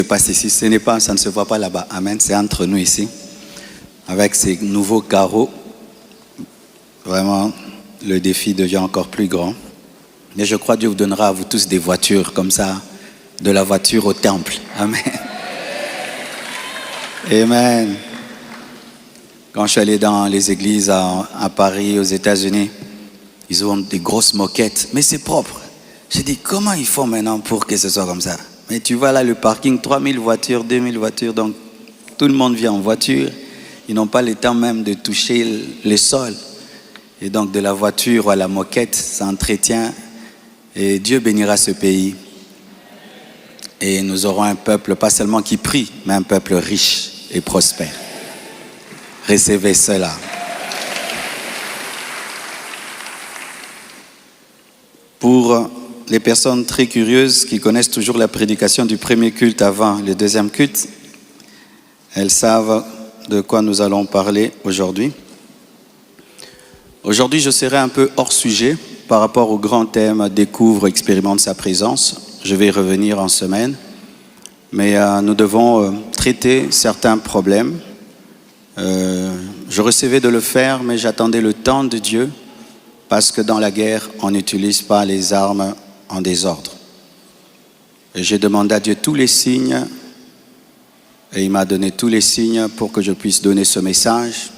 passe ici, ça ne se voit pas là-bas. Amen. C'est entre nous ici. Avec ces nouveaux carreaux, vraiment, le défi devient encore plus grand. Mais je crois que Dieu vous donnera à vous tous des voitures comme ça, de la voiture au temple. Amen. Amen. Quand je suis allé dans les églises à Paris, aux États-Unis, ils ont des grosses moquettes, mais c'est propre. J'ai dit, comment ils font maintenant pour que ce soit comme ça? Mais tu vois là, le parking, 3000 voitures, 2000 voitures, donc tout le monde vient en voiture. Ils n'ont pas le temps même de toucher le sol. Et donc de la voiture à la moquette, ça entretient. Et Dieu bénira ce pays. Et nous aurons un peuple, pas seulement qui prie, mais un peuple riche et prospère. Recevez cela. Pour les personnes très curieuses qui connaissent toujours la prédication du premier culte avant le deuxième culte, elles savent de quoi nous allons parler aujourd'hui. Aujourd'hui, je serai un peu hors sujet par rapport au grand thème « Découvre, expérimente sa présence ». Je vais y revenir en semaine. Mais nous devons traiter certains problèmes. Je recevais de le faire, mais j'attendais le temps de Dieu parce que dans la guerre, on n'utilise pas les armes en désordre. Et j'ai demandé à Dieu tous les signes et il m'a donné tous les signes pour que je puisse donner ce message.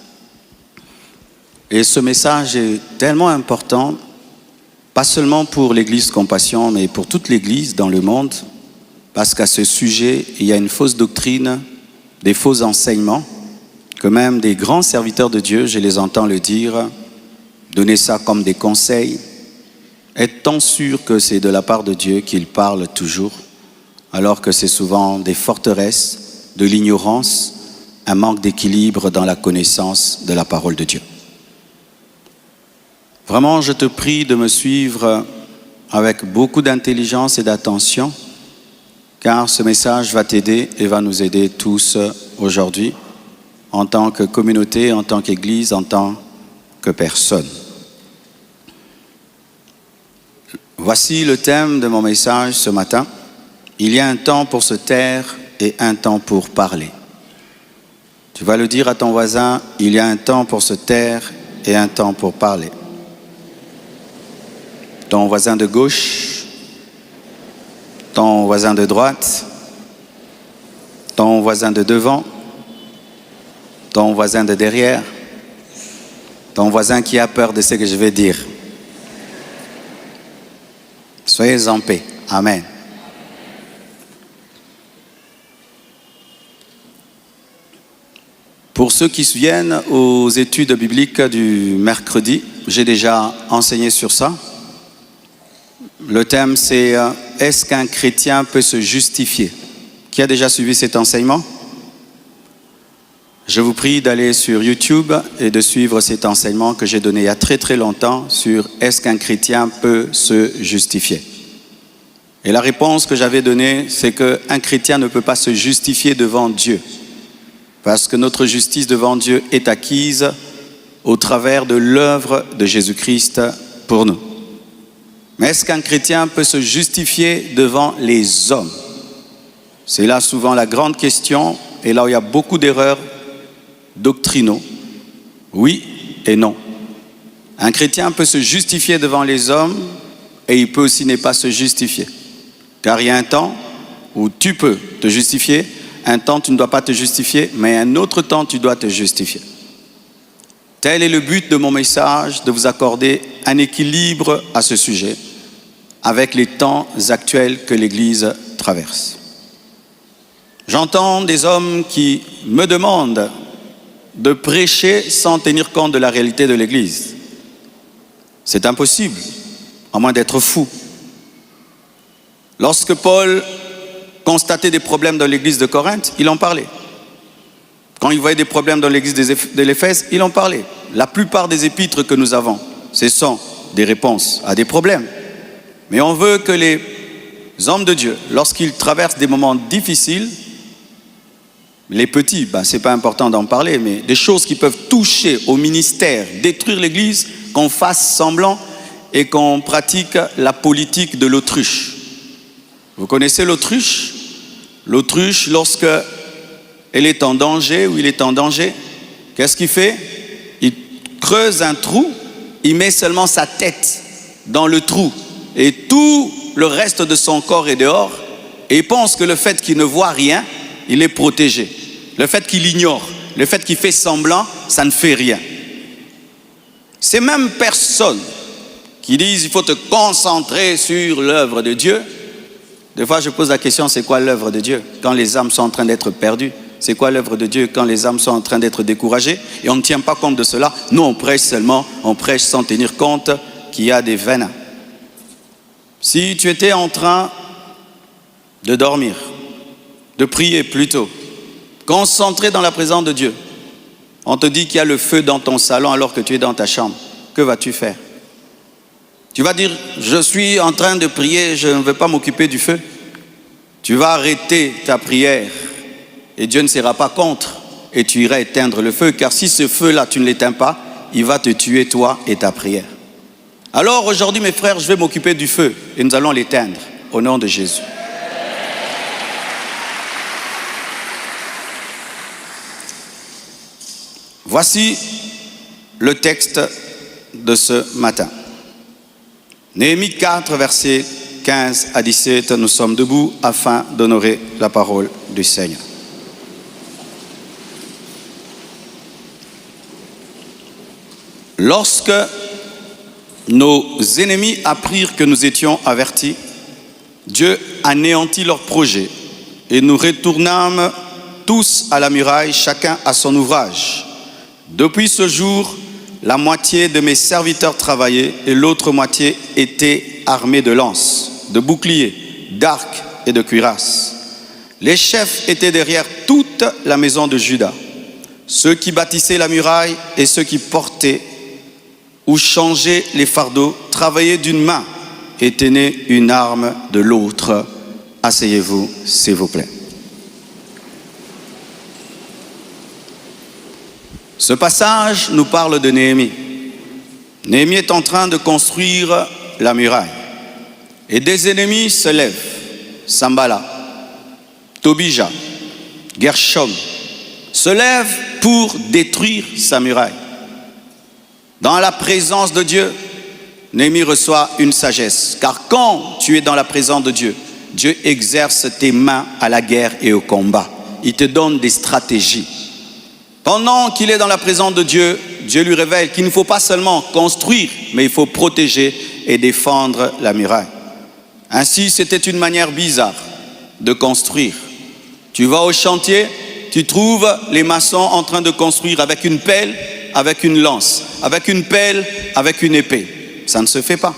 Et ce message est tellement important, pas seulement pour l'Église Compassion, mais pour toute l'Église dans le monde, parce qu'à ce sujet, il y a une fausse doctrine, des faux enseignements, que même des grands serviteurs de Dieu, je les entends le dire, donner ça comme des conseils, étant sûr que c'est de la part de Dieu qu'il parle toujours, alors que c'est souvent des forteresses, de l'ignorance, un manque d'équilibre dans la connaissance de la parole de Dieu. Vraiment, je te prie de me suivre avec beaucoup d'intelligence et d'attention, car ce message va t'aider et va nous aider tous aujourd'hui, en tant que communauté, en tant qu'Église, en tant que personne. Voici le thème de mon message ce matin. Il y a un temps pour se taire et un temps pour parler. Tu vas le dire à ton voisin, il y a un temps pour se taire et un temps pour parler. Ton voisin de gauche, ton voisin de droite, ton voisin de devant, ton voisin de derrière, ton voisin qui a peur de ce que je vais dire. Soyez en paix. Amen. Pour ceux qui se souviennent aux études bibliques du mercredi, j'ai déjà enseigné sur ça. Le thème c'est « Est-ce qu'un chrétien peut se justifier ?» Qui a déjà suivi cet enseignement? Je vous prie d'aller sur YouTube et de suivre cet enseignement que j'ai donné il y a très très longtemps sur « Est-ce qu'un chrétien peut se justifier ?» Et la réponse que j'avais donnée, c'est qu'un chrétien ne peut pas se justifier devant Dieu. Parce que notre justice devant Dieu est acquise au travers de l'œuvre de Jésus-Christ pour nous. Mais est-ce qu'un chrétien peut se justifier devant les hommes? C'est là souvent la grande question et là où il y a beaucoup d'erreurs doctrinaux. Oui et non. Un chrétien peut se justifier devant les hommes et il peut aussi ne pas se justifier. Car il y a un temps où tu peux te justifier, un temps tu ne dois pas te justifier, mais un autre temps tu dois te justifier. Tel est le but de mon message, de vous accorder un équilibre à ce sujet avec les temps actuels que l'Église traverse. J'entends des hommes qui me demandent de prêcher sans tenir compte de la réalité de l'Église. C'est impossible, à moins d'être fou. Lorsque Paul constatait des problèmes dans l'Église de Corinthe, il en parlait. Quand il voyait des problèmes dans l'Église de l'Éphèse, il en parlait. La plupart des épîtres que nous avons, ce sont des réponses à des problèmes. Mais on veut que les hommes de Dieu, lorsqu'ils traversent des moments difficiles, les petits, c'est pas important d'en parler, mais des choses qui peuvent toucher au ministère, détruire l'Église, qu'on fasse semblant et qu'on pratique la politique de l'autruche. Vous connaissez l'autruche? L'autruche, lorsque elle est en danger ou il est en danger, qu'est-ce qu'il fait? Il creuse un trou, il met seulement sa tête dans le trou et tout le reste de son corps est dehors et il pense que le fait qu'il ne voit rien, il est protégé. Le fait qu'il ignore, le fait qu'il fait semblant, ça ne fait rien. Ces mêmes personnes qui disent il faut te concentrer sur l'œuvre de Dieu, des fois je pose la question, c'est quoi l'œuvre de Dieu quand les âmes sont en train d'être perdues? C'est quoi l'œuvre de Dieu quand les âmes sont en train d'être découragées? Et on ne tient pas compte de cela. Nous, on prêche seulement, on prêche sans tenir compte qu'il y a des veines. Si tu étais en train de dormir, de prier plutôt, concentré dans la présence de Dieu, on te dit qu'il y a le feu dans ton salon alors que tu es dans ta chambre, que vas-tu faire? Tu vas dire, je suis en train de prier, je ne veux pas m'occuper du feu. Tu vas arrêter ta prière et Dieu ne sera pas contre et tu iras éteindre le feu, car si ce feu-là, tu ne l'éteins pas, il va te tuer toi et ta prière. Alors aujourd'hui, mes frères, je vais m'occuper du feu et nous allons l'éteindre au nom de Jésus. Voici le texte de ce matin. Néhémie 4, versets 15 à 17, nous sommes debout afin d'honorer la parole du Seigneur. Lorsque nos ennemis apprirent que nous étions avertis, Dieu anéantit leurs projets et nous retournâmes tous à la muraille, chacun à son ouvrage. Depuis ce jour, la moitié de mes serviteurs travaillaient et l'autre moitié était armée de lances, de boucliers, d'arcs et de cuirasses. Les chefs étaient derrière toute la maison de Juda. Ceux qui bâtissaient la muraille et ceux qui portaient ou changeaient les fardeaux travaillaient d'une main et tenaient une arme de l'autre. Asseyez-vous, s'il vous plaît. Ce passage nous parle de Néhémie. Néhémie est en train de construire la muraille. Et des ennemis se lèvent. Sambala, Tobija, Gershom se lèvent pour détruire sa muraille. Dans la présence de Dieu, Néhémie reçoit une sagesse. Car quand tu es dans la présence de Dieu, Dieu exerce tes mains à la guerre et au combat. Il te donne des stratégies. Pendant qu'il est dans la présence de Dieu, Dieu lui révèle qu'il ne faut pas seulement construire, mais il faut protéger et défendre la muraille. Ainsi, c'était une manière bizarre de construire. Tu vas au chantier, tu trouves les maçons en train de construire avec une pelle, avec une lance, avec une pelle, avec une épée. Ça ne se fait pas.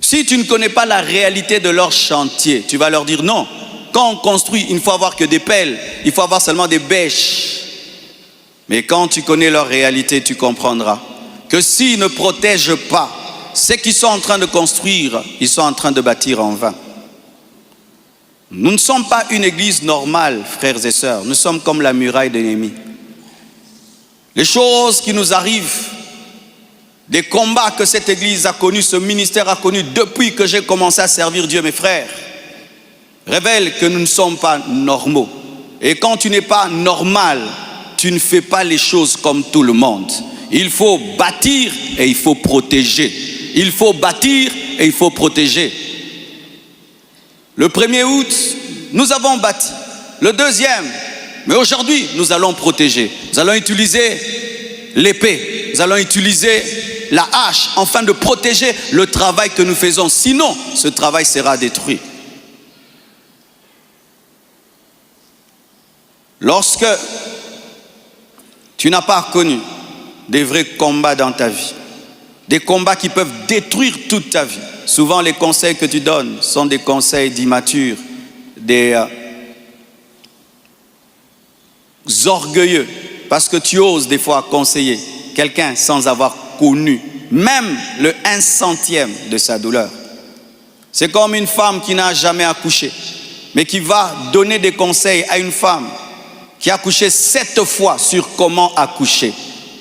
Si tu ne connais pas la réalité de leur chantier, tu vas leur dire non. Quand on construit, il ne faut avoir que des pelles, il faut avoir seulement des bêches. Mais quand tu connais leur réalité, tu comprendras que s'ils ne protègent pas ce qu'ils sont en train de construire, ils sont en train de bâtir en vain. Nous ne sommes pas une église normale, frères et sœurs. Nous sommes comme la muraille de Néhémie. Les choses qui nous arrivent, des combats que cette église a connus, ce ministère a connu depuis que j'ai commencé à servir Dieu, mes frères, révèlent que nous ne sommes pas normaux. Et quand tu n'es pas normal, tu ne fais pas les choses comme tout le monde. Il faut bâtir et il faut protéger. Il faut bâtir et il faut protéger. Le 1er août, nous avons bâti. Le 2e, mais aujourd'hui, nous allons protéger. Nous allons utiliser l'épée. Nous allons utiliser la hache afin de protéger le travail que nous faisons. Sinon, ce travail sera détruit. Lorsque tu n'as pas connu des vrais combats dans ta vie, des combats qui peuvent détruire toute ta vie. Souvent, les conseils que tu donnes sont des conseils d'immatures, des orgueilleux, parce que tu oses des fois conseiller quelqu'un sans avoir connu même le 1/100e de sa douleur. C'est comme une femme qui n'a jamais accouché, mais qui va donner des conseils à une femme qui a accouché 7 fois sur comment accoucher.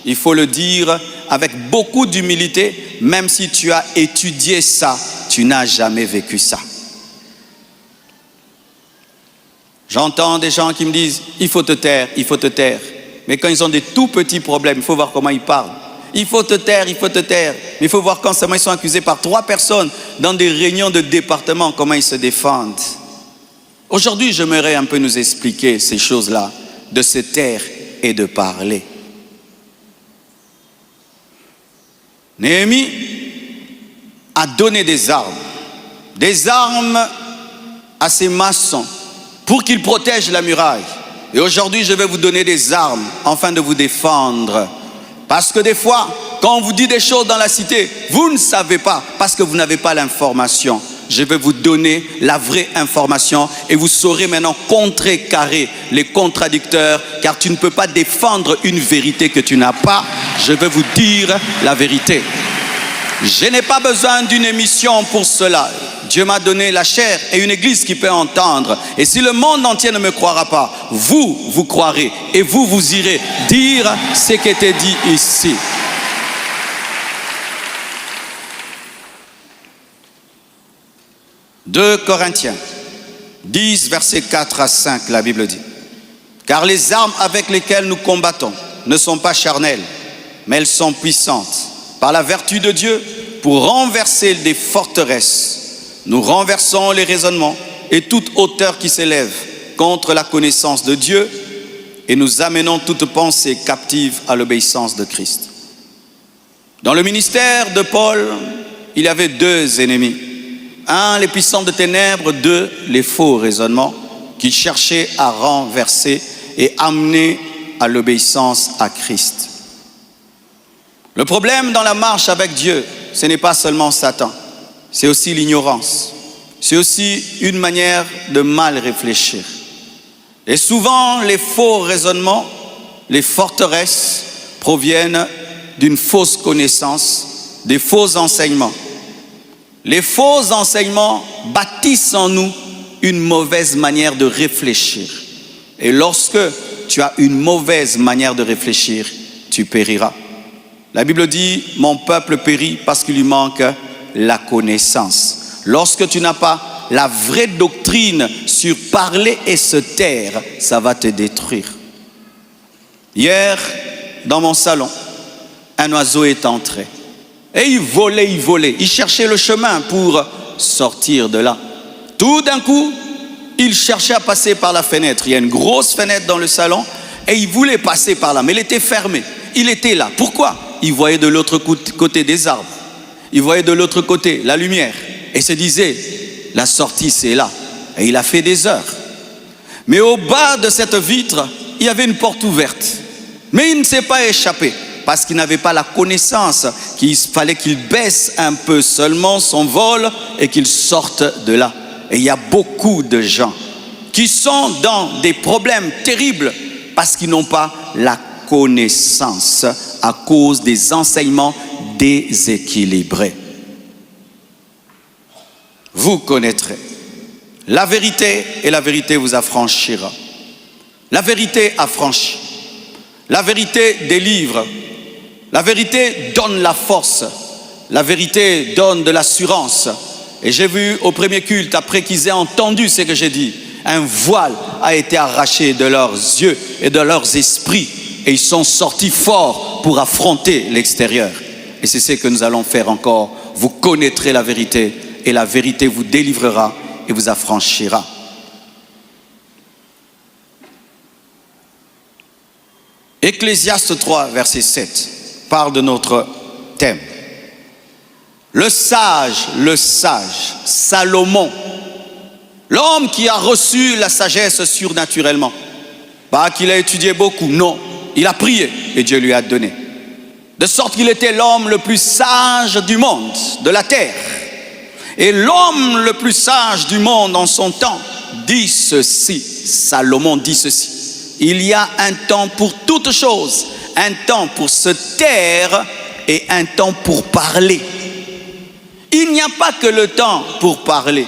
Il faut le dire avec beaucoup d'humilité, même si tu as étudié ça, tu n'as jamais vécu ça. J'entends des gens qui me disent, il faut te taire, il faut te taire. Mais quand ils ont des tout petits problèmes, il faut voir comment ils parlent. Il faut te taire, il faut te taire. Mais il faut voir quand seulement ils sont accusés par 3 personnes dans des réunions de département, comment ils se défendent. Aujourd'hui, j'aimerais un peu nous expliquer ces choses-là, de se taire et de parler. Néhémie a donné des armes à ses maçons pour qu'ils protègent la muraille. Et aujourd'hui, je vais vous donner des armes afin de vous défendre. Parce que des fois, quand on vous dit des choses dans la cité, vous ne savez pas parce que vous n'avez pas l'information. Je vais vous donner la vraie information et vous saurez maintenant contrecarrer les contradicteurs, car tu ne peux pas défendre une vérité que tu n'as pas. Je vais vous dire la vérité. Je n'ai pas besoin d'une émission pour cela. Dieu m'a donné la chair et une église qui peut entendre. Et si le monde entier ne me croira pas, vous croirez et vous irez dire ce qui était dit ici. « 2 Corinthiens 10, versets 4 à 5, la Bible dit. « Car les armes avec lesquelles nous combattons ne sont pas charnelles, mais elles sont puissantes par la vertu de Dieu pour renverser des forteresses. Nous renversons les raisonnements et toute hauteur qui s'élève contre la connaissance de Dieu et nous amenons toute pensée captive à l'obéissance de Christ. » Dans le ministère de Paul, il y avait 2 ennemis. 1, les puissants de ténèbres. 2, les faux raisonnements qu'il cherchait à renverser et amener à l'obéissance à Christ. Le problème dans la marche avec Dieu, ce n'est pas seulement Satan, c'est aussi l'ignorance. C'est aussi une manière de mal réfléchir. Et souvent, les faux raisonnements, les forteresses proviennent d'une fausse connaissance, des faux enseignements. Les faux enseignements bâtissent en nous une mauvaise manière de réfléchir. Et lorsque tu as une mauvaise manière de réfléchir, tu périras. La Bible dit, mon peuple périt parce qu'il lui manque la connaissance. Lorsque tu n'as pas la vraie doctrine sur parler et se taire, ça va te détruire. Hier, dans mon salon, un oiseau est entré. Et il volait. Il cherchait le chemin pour sortir de là. Tout d'un coup, il cherchait à passer par la fenêtre. Il y a une grosse fenêtre dans le salon et il voulait passer par là, mais elle était fermée. Il était là. Pourquoi? Il voyait de l'autre côté des arbres. Il voyait de l'autre côté la lumière et se disait, la sortie c'est là. Et il a fait des heures. Mais au bas de cette vitre, il y avait une porte ouverte. Mais il ne s'est pas échappé. Parce qu'il n'avait pas la connaissance qu'il fallait qu'il baisse un peu seulement son vol et qu'il sorte de là. Et il y a beaucoup de gens qui sont dans des problèmes terribles parce qu'ils n'ont pas la connaissance à cause des enseignements déséquilibrés. Vous connaîtrez la vérité et la vérité vous affranchira. La vérité affranchit. La vérité délivre. La vérité donne la force. La vérité donne de l'assurance. Et j'ai vu au premier culte, après qu'ils aient entendu ce que j'ai dit, un voile a été arraché de leurs yeux et de leurs esprits. Et ils sont sortis forts pour affronter l'extérieur. Et c'est ce que nous allons faire encore. Vous connaîtrez la vérité et la vérité vous délivrera et vous affranchira. Ecclésiaste 3, verset 7. Parle de notre thème. Le sage, Salomon, l'homme qui a reçu la sagesse surnaturellement. Pas qu'il a étudié beaucoup, non, il a prié et Dieu lui a donné. De sorte qu'il était l'homme le plus sage du monde, de la terre. Et l'homme le plus sage du monde en son temps dit ceci, Salomon dit ceci. Il y a un temps pour toutes choses, un temps pour se taire et un temps pour parler. Il n'y a pas que le temps pour parler,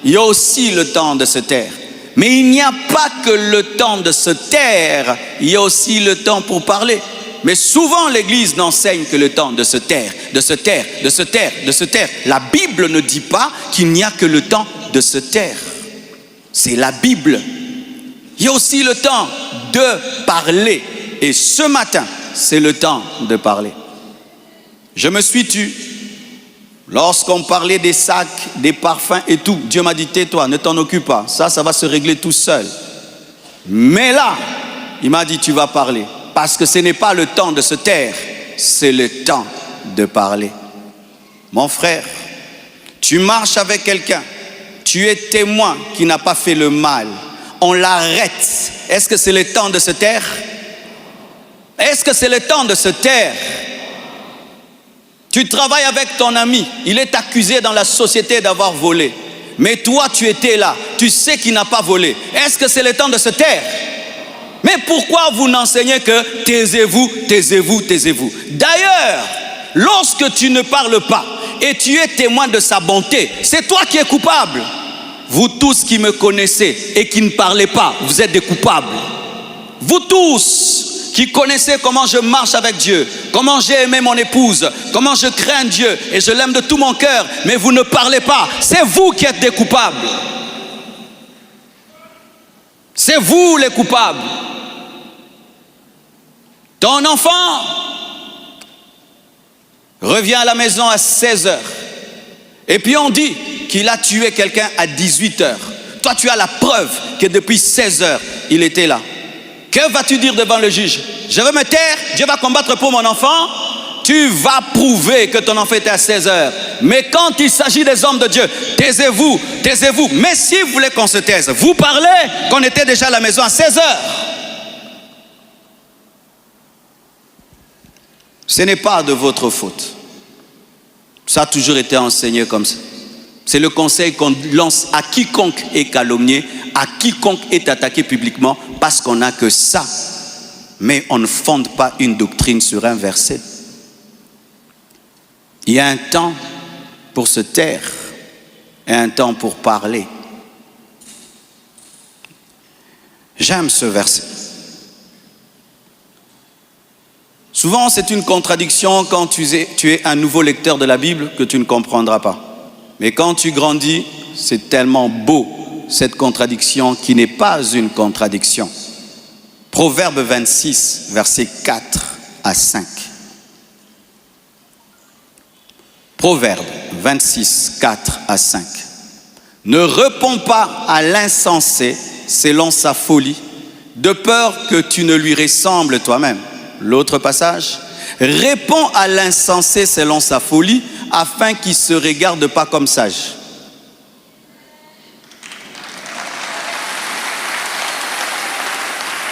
il y a aussi le temps de se taire. Mais il n'y a pas que le temps de se taire, il y a aussi le temps pour parler. Mais souvent l'Église n'enseigne que le temps de se taire, de se taire, de se taire, de se taire. La Bible ne dit pas qu'il n'y a que le temps de se taire. C'est la Bible aussi le temps de parler. Et ce matin, c'est le temps de parler. Je me suis tu. Lorsqu'on parlait des sacs, des parfums et tout, Dieu m'a dit, tais-toi, ne t'en occupe pas. Ça va se régler tout seul. Mais là, il m'a dit, tu vas parler. Parce que ce n'est pas le temps de se taire, c'est le temps de parler. Mon frère, tu marches avec quelqu'un, tu es témoin qui n'a pas fait le mal. On l'arrête. Est-ce que c'est le temps de se taire? Est-ce que c'est le temps de se taire? Tu travailles avec ton ami, il est accusé dans la société d'avoir volé. Mais toi, tu étais là, tu sais qu'il n'a pas volé. Est-ce que c'est le temps de se taire? Mais pourquoi vous n'enseignez que taisez-vous, taisez-vous, taisez-vous? D'ailleurs, lorsque tu ne parles pas et tu es témoin de sa bonté, c'est toi qui es coupable. Vous tous qui me connaissez et qui ne parlez pas, vous êtes des coupables. Vous tous qui connaissez comment je marche avec Dieu, comment j'ai aimé mon épouse, comment je crains Dieu et je l'aime de tout mon cœur, mais vous ne parlez pas, c'est vous qui êtes des coupables. C'est vous les coupables. Ton enfant revient à la maison à 16h et puis on dit qu'il a tué quelqu'un à 18h. Toi tu as la preuve que depuis 16h il était là. Que vas-tu dire devant le juge? Je vais me taire, Dieu va combattre pour mon enfant. Tu vas prouver que ton enfant était à 16h. Mais quand il s'agit des hommes de Dieu, taisez-vous, taisez-vous. Mais si vous voulez qu'on se taise, vous parlez qu'on était déjà à la maison à 16h. Ce n'est pas de votre faute. Ça a toujours été enseigné comme ça. C'est le conseil qu'on lance à quiconque est calomnié, à quiconque est attaqué publiquement, parce qu'on n'a que ça. Mais on ne fonde pas une doctrine sur un verset. Il y a un temps pour se taire et un temps pour parler. J'aime ce verset. Souvent, c'est une contradiction quand tu es un nouveau lecteur de la Bible que tu ne comprendras pas. Mais quand tu grandis, c'est tellement beau, cette contradiction qui n'est pas une contradiction. Proverbe 26, versets 4 à 5. Proverbe 26, 4 à 5. Ne réponds pas à l'insensé selon sa folie, de peur que tu ne lui ressembles toi-même. L'autre passage. Réponds à l'insensé selon sa folie, afin qu'il ne se regarde pas comme sage.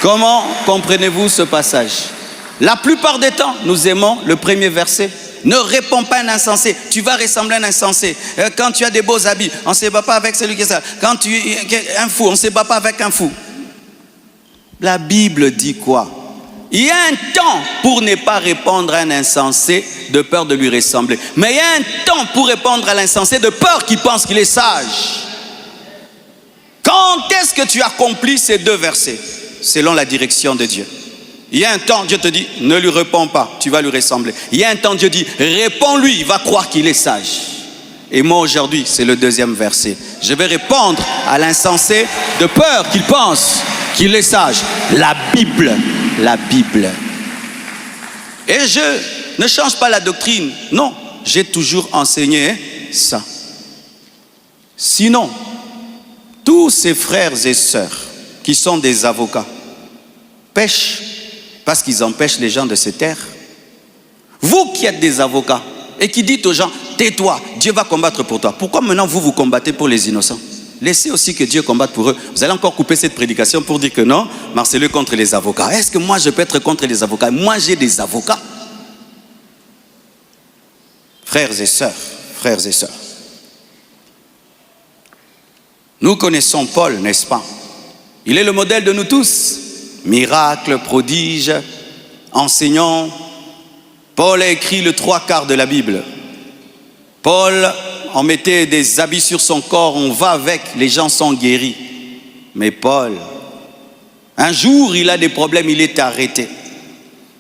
Comment comprenez-vous ce passage? La plupart des temps, nous aimons le premier verset. Ne réponds pas à un insensé, tu vas ressembler à un insensé. Quand tu as des beaux habits, on ne se bat pas avec celui qui est ça. Quand tu es un fou, on ne se bat pas avec un fou. La Bible dit quoi? Il y a un temps pour ne pas répondre à un insensé de peur de lui ressembler. Mais il y a un temps pour répondre à l'insensé de peur qu'il pense qu'il est sage. Quand est-ce que tu accomplis ces deux versets? Selon la direction de Dieu. Il y a un temps, Dieu te dit, ne lui réponds pas, tu vas lui ressembler. Il y a un temps, Dieu dit, réponds-lui, il va croire qu'il est sage. Et moi aujourd'hui, c'est le deuxième verset. Je vais répondre à l'insensé de peur qu'il pense qu'il est sage. La Bible. Et je ne change pas la doctrine. Non, j'ai toujours enseigné ça. Sinon, tous ces frères et sœurs qui sont des avocats pêchent parce qu'ils empêchent les gens de se taire. Vous qui êtes des avocats et qui dites aux gens, tais-toi, Dieu va combattre pour toi. Pourquoi maintenant vous combattez pour les innocents? Laissez aussi que Dieu combatte pour eux. Vous allez encore couper cette prédication pour dire que non, Marcellus est contre les avocats. Est-ce que moi je peux être contre les avocats? Moi j'ai des avocats. Frères et sœurs, nous connaissons Paul, n'est-ce pas? Il est le modèle de nous tous. Miracle, prodige, enseignant. Paul a écrit le 3/4 de la Bible. Paul, on mettait des habits sur son corps, on va avec, les gens sont guéris. Mais Paul, un jour, il a des problèmes, il est arrêté.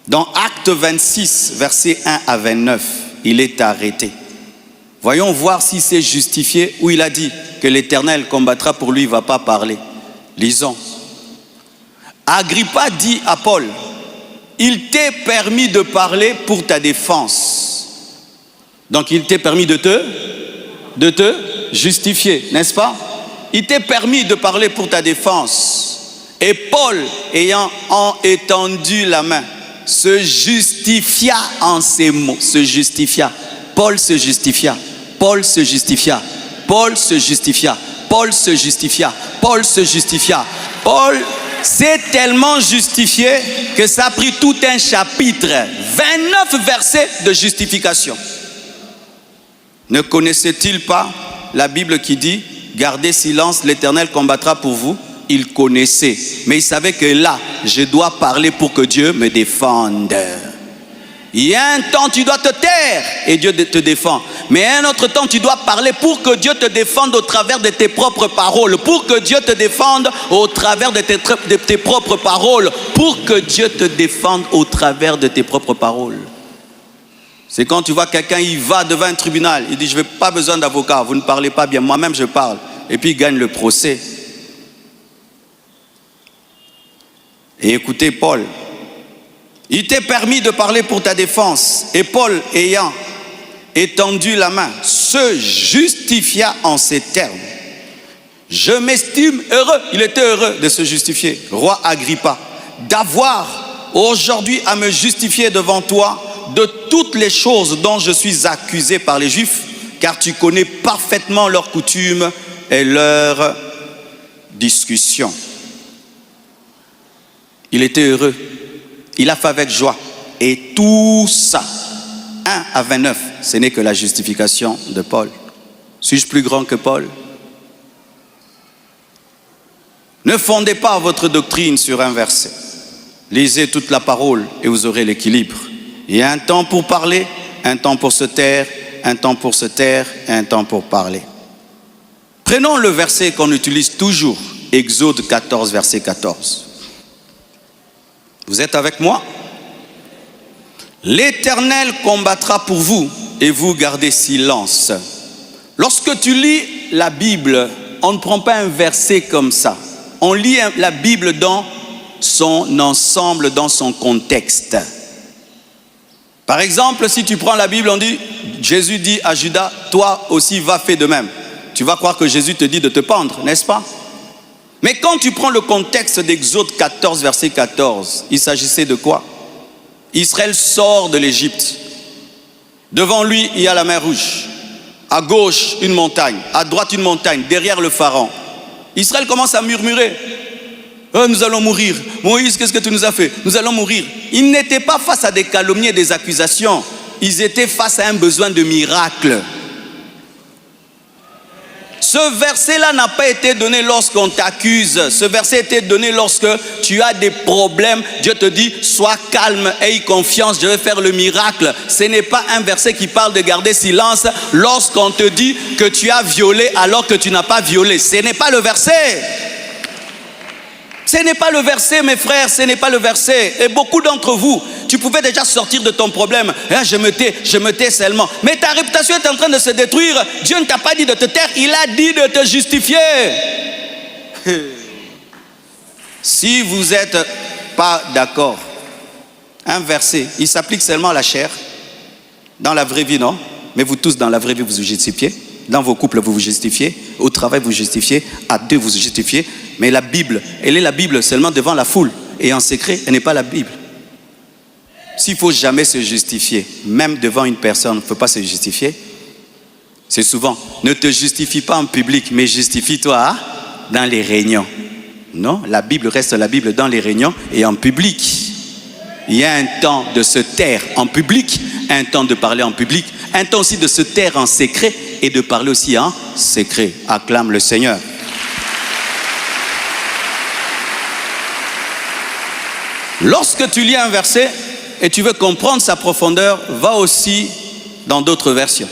Dans Acte 26, versets 1 à 29, il est arrêté. Voyons voir s'il s'est justifié ou il a dit que l'Éternel combattra pour lui, il ne va pas parler. Lisons. Agrippa dit à Paul, il t'est permis de parler pour ta défense. Donc il t'est permis de te justifier, n'est-ce pas? Il t'est permis de parler pour ta défense. Et Paul, ayant étendu la main, se justifia en ces mots. Se justifia. Paul se justifia. Paul se justifia. Paul se justifia. Paul se justifia. Paul se justifia. Paul s'est tellement justifié que ça a pris tout un chapitre, 29 versets de justification. Ne connaissait-il pas la Bible qui dit « Gardez silence, l'Éternel combattra pour vous » Il connaissait, mais il savait que là, je dois parler pour que Dieu me défende. Il y a un temps, tu dois te taire et Dieu te défend. Mais un autre temps, tu dois parler pour que Dieu te défende au travers de tes propres paroles. Pour que Dieu te défende au travers de tes propres paroles. Pour que Dieu te défende au travers de tes propres paroles. C'est quand tu vois quelqu'un, il va devant un tribunal. Il dit, je n'ai pas besoin d'avocat, vous ne parlez pas bien, moi-même je parle. Et puis il gagne le procès. Et écoutez Paul. Il t'est permis de parler pour ta défense. Et Paul, ayant étendu la main, se justifia en ces termes. Je m'estime heureux. Il était heureux de se justifier. Roi Agrippa, d'avoir aujourd'hui à me justifier devant toi de toutes les choses dont je suis accusé par les Juifs, car tu connais parfaitement leurs coutumes et leurs discussions. Il était heureux. Il a fait avec joie. Et tout ça, 1 à 29, ce n'est que la justification de Paul. Suis-je plus grand que Paul? Ne fondez pas votre doctrine sur un verset. Lisez toute la parole et vous aurez l'équilibre. Il y a un temps pour parler, un temps pour se taire, un temps pour se taire et un temps pour parler. Prenons le verset qu'on utilise toujours, Exode 14, verset 14. Vous êtes avec moi? L'Éternel combattra pour vous et vous gardez silence. Lorsque tu lis la Bible, on ne prend pas un verset comme ça. On lit la Bible dans son ensemble, dans son contexte. Par exemple, si tu prends la Bible, on dit, Jésus dit à Judas, toi aussi va faire de même. Tu vas croire que Jésus te dit de te pendre, n'est-ce pas? Mais quand tu prends le contexte d'Exode 14, verset 14, il s'agissait de quoi? Israël sort de l'Égypte. Devant lui, il y a la mer Rouge. À gauche, une montagne. À droite, une montagne. Derrière le Pharaon. Israël commence à murmurer. Oh, nous allons mourir. Moïse, qu'est-ce que tu nous as fait? Nous allons mourir. Ils n'étaient pas face à des calomnies et des accusations. Ils étaient face à un besoin de miracle. Ce verset-là n'a pas été donné lorsqu'on t'accuse. Ce verset a été donné lorsque tu as des problèmes. Dieu te dit, sois calme, aie confiance, je vais faire le miracle. Ce n'est pas un verset qui parle de garder silence lorsqu'on te dit que tu as violé alors que tu n'as pas violé. Ce n'est pas le verset. Ce n'est pas le verset, mes frères, ce n'est pas le verset. Et beaucoup d'entre vous, tu pouvais déjà sortir de ton problème. Hein, je me tais seulement. Mais ta réputation est en train de se détruire. Dieu ne t'a pas dit de te taire, il a dit de te justifier. Si vous n'êtes pas d'accord, un verset, il s'applique seulement à la chair. Dans la vraie vie, non? Mais vous tous, dans la vraie vie, vous vous justifiez. Dans vos couples, vous vous justifiez. Au travail, vous vous justifiez. À deux, vous vous justifiez. Mais la Bible, elle est la Bible seulement devant la foule. Et en secret, elle n'est pas la Bible. S'il ne faut jamais se justifier, même devant une personne, il ne faut pas se justifier. C'est souvent, ne te justifie pas en public, mais justifie-toi dans les réunions. Non, la Bible reste la Bible dans les réunions et en public. Il y a un temps de se taire en public, un temps de parler en public, un temps aussi de se taire en secret et de parler aussi en secret. Acclame le Seigneur. Lorsque tu lis un verset et tu veux comprendre sa profondeur, va aussi dans d'autres versions.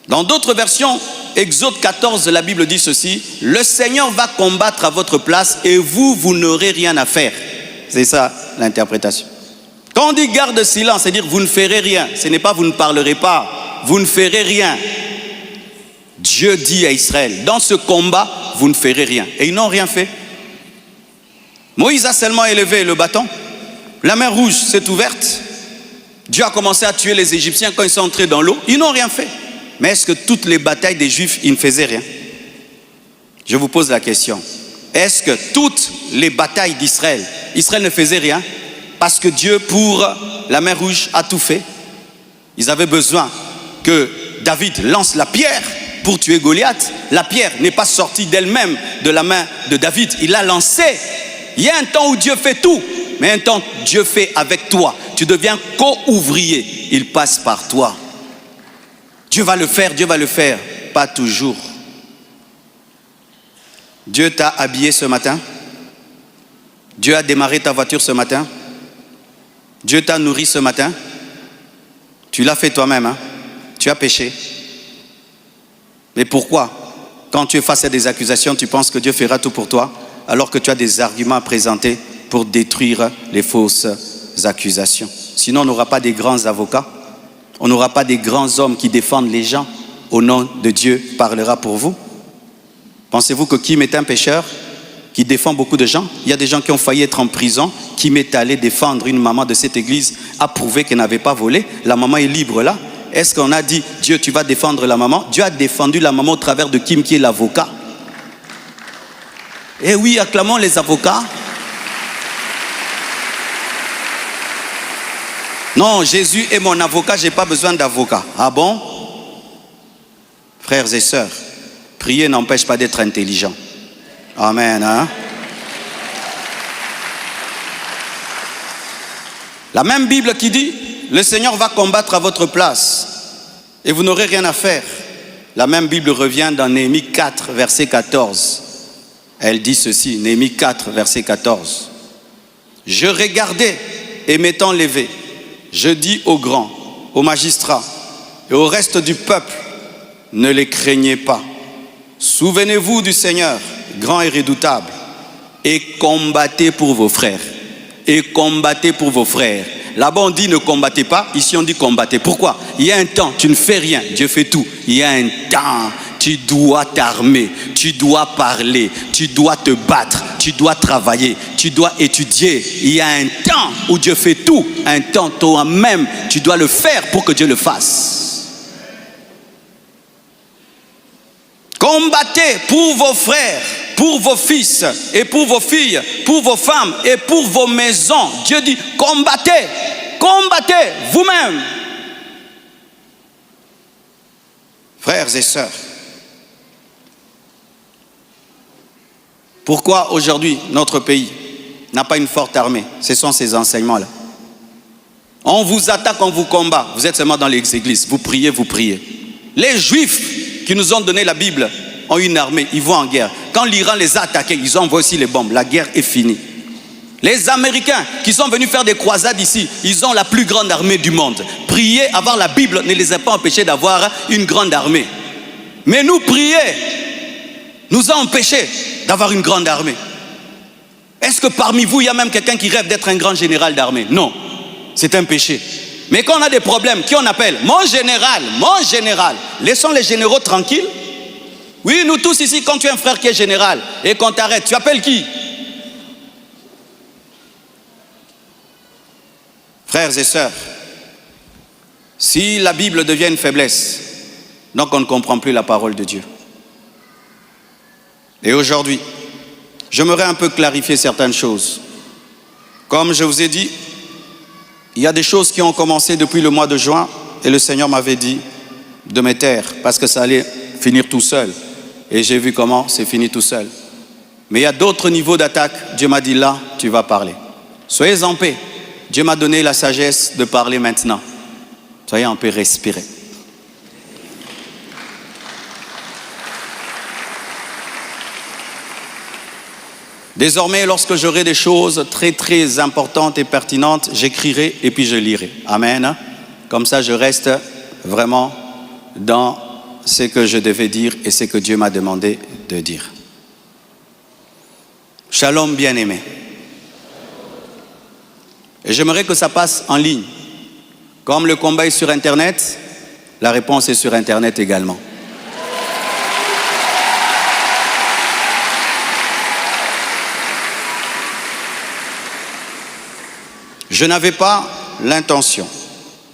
Dans d'autres versions, Exode 14, la Bible dit ceci, « Le Seigneur va combattre à votre place et vous, vous n'aurez rien à faire. » C'est ça l'interprétation. Quand on dit « garde silence », c'est-à-dire « vous ne ferez rien ». Ce n'est pas « vous ne parlerez pas », vous ne ferez rien. Dieu dit à Israël, dans ce combat, vous ne ferez rien. Et ils n'ont rien fait. Moïse a seulement élevé le bâton. La mer Rouge s'est ouverte. Dieu a commencé à tuer les Égyptiens quand ils sont entrés dans l'eau. Ils n'ont rien fait. Mais est-ce que toutes les batailles des Juifs, ils ne faisaient rien? Je vous pose la question. Est-ce que toutes les batailles d'Israël, Israël ne faisait rien? Parce que Dieu, pour la mer Rouge, a tout fait. Ils avaient besoin que David lance la pierre pour tuer Goliath. La pierre n'est pas sortie d'elle-même de la main de David. Il l'a lancée. Il y a un temps où Dieu fait tout, mais un temps Dieu fait avec toi. Tu deviens co-ouvrier. Il passe par toi. Dieu va le faire, Dieu va le faire. Pas toujours. Dieu t'a habillé ce matin. Dieu a démarré ta voiture ce matin. Dieu t'a nourri ce matin. Tu l'as fait toi-même, hein? Tu as péché. Mais pourquoi, quand tu es face à des accusations, tu penses que Dieu fera tout pour toi, alors que tu as des arguments à présenter pour détruire les fausses accusations? Sinon, on n'aura pas des grands avocats, on n'aura pas des grands hommes qui défendent les gens. Au nom de Dieu parlera pour vous. Pensez-vous que Kim est un pécheur qui défend beaucoup de gens? Il y a des gens qui ont failli être en prison. Kim est allé défendre une maman de cette église, a prouvé qu'elle n'avait pas volé. La maman est libre là. Est-ce qu'on a dit, Dieu, tu vas défendre la maman? Dieu a défendu la maman au travers de Kim, qui est l'avocat. Eh oui, acclamons les avocats. Non, Jésus est mon avocat, je n'ai pas besoin d'avocat. Ah bon? Frères et sœurs, prier n'empêche pas d'être intelligent. Amen, hein? La même Bible qui dit, le Seigneur va combattre à votre place et vous n'aurez rien à faire. La même Bible revient dans Néhémie 4, verset 14. Elle dit ceci, Néhémie 4, verset 14. Je regardais et m'étant levé, je dis aux grands, aux magistrats et au reste du peuple, ne les craignez pas. Souvenez-vous du Seigneur, grand et redoutable, et combattez pour vos frères. Et combattez pour vos frères. Là-bas on dit ne combattez pas, ici on dit combattez. Pourquoi? Il y a un temps, tu ne fais rien, Dieu fait tout. Il y a un temps, tu dois t'armer, tu dois parler, tu dois te battre, tu dois travailler, tu dois étudier. Il y a un temps où Dieu fait tout. Un temps toi-même, tu dois le faire pour que Dieu le fasse. Combattez pour vos frères, pour vos fils et pour vos filles, pour vos femmes et pour vos maisons. Dieu dit combattez, combattez vous-même. Frères et sœurs, pourquoi aujourd'hui notre pays n'a pas une forte armée? Ce sont ces enseignements-là. On vous attaque, on vous combat. Vous êtes seulement dans les églises, vous priez, vous priez. Les Juifs qui nous ont donné la Bible ont une armée, ils vont en guerre. Quand l'Iran les a attaqués, ils envoient aussi les bombes. La guerre est finie. Les Américains qui sont venus faire des croisades ici, ils ont la plus grande armée du monde. Prier, avoir la Bible ne les a pas empêchés d'avoir une grande armée. Mais nous, prier nous a empêchés d'avoir une grande armée. Est-ce que parmi vous, il y a même quelqu'un qui rêve d'être un grand général d'armée? Non, c'est un péché. Mais quand on a des problèmes, qui on appelle? Mon général, mon général. Laissons les généraux tranquilles. Oui, nous tous ici, quand tu as un frère qui est général et qu'on t'arrête, tu appelles qui? Frères et sœurs, si la Bible devient une faiblesse, donc on ne comprend plus la parole de Dieu. Et aujourd'hui, j'aimerais un peu clarifier certaines choses. Comme je vous ai dit, il y a des choses qui ont commencé depuis le mois de juin et le Seigneur m'avait dit de me taire parce que ça allait finir tout seul. Et j'ai vu comment c'est fini tout seul. Mais il y a d'autres niveaux d'attaque. Dieu m'a dit là, tu vas parler. Soyez en paix. Dieu m'a donné la sagesse de parler maintenant. Soyez en paix, respirez. Désormais, lorsque j'aurai des choses très très importantes et pertinentes, j'écrirai et puis je lirai. Amen. Comme ça, je reste vraiment dans ce que je devais dire et ce que Dieu m'a demandé de dire. Shalom bien-aimé. Et j'aimerais que ça passe en ligne. Comme le combat est sur Internet, la réponse est sur Internet également. Je n'avais pas l'intention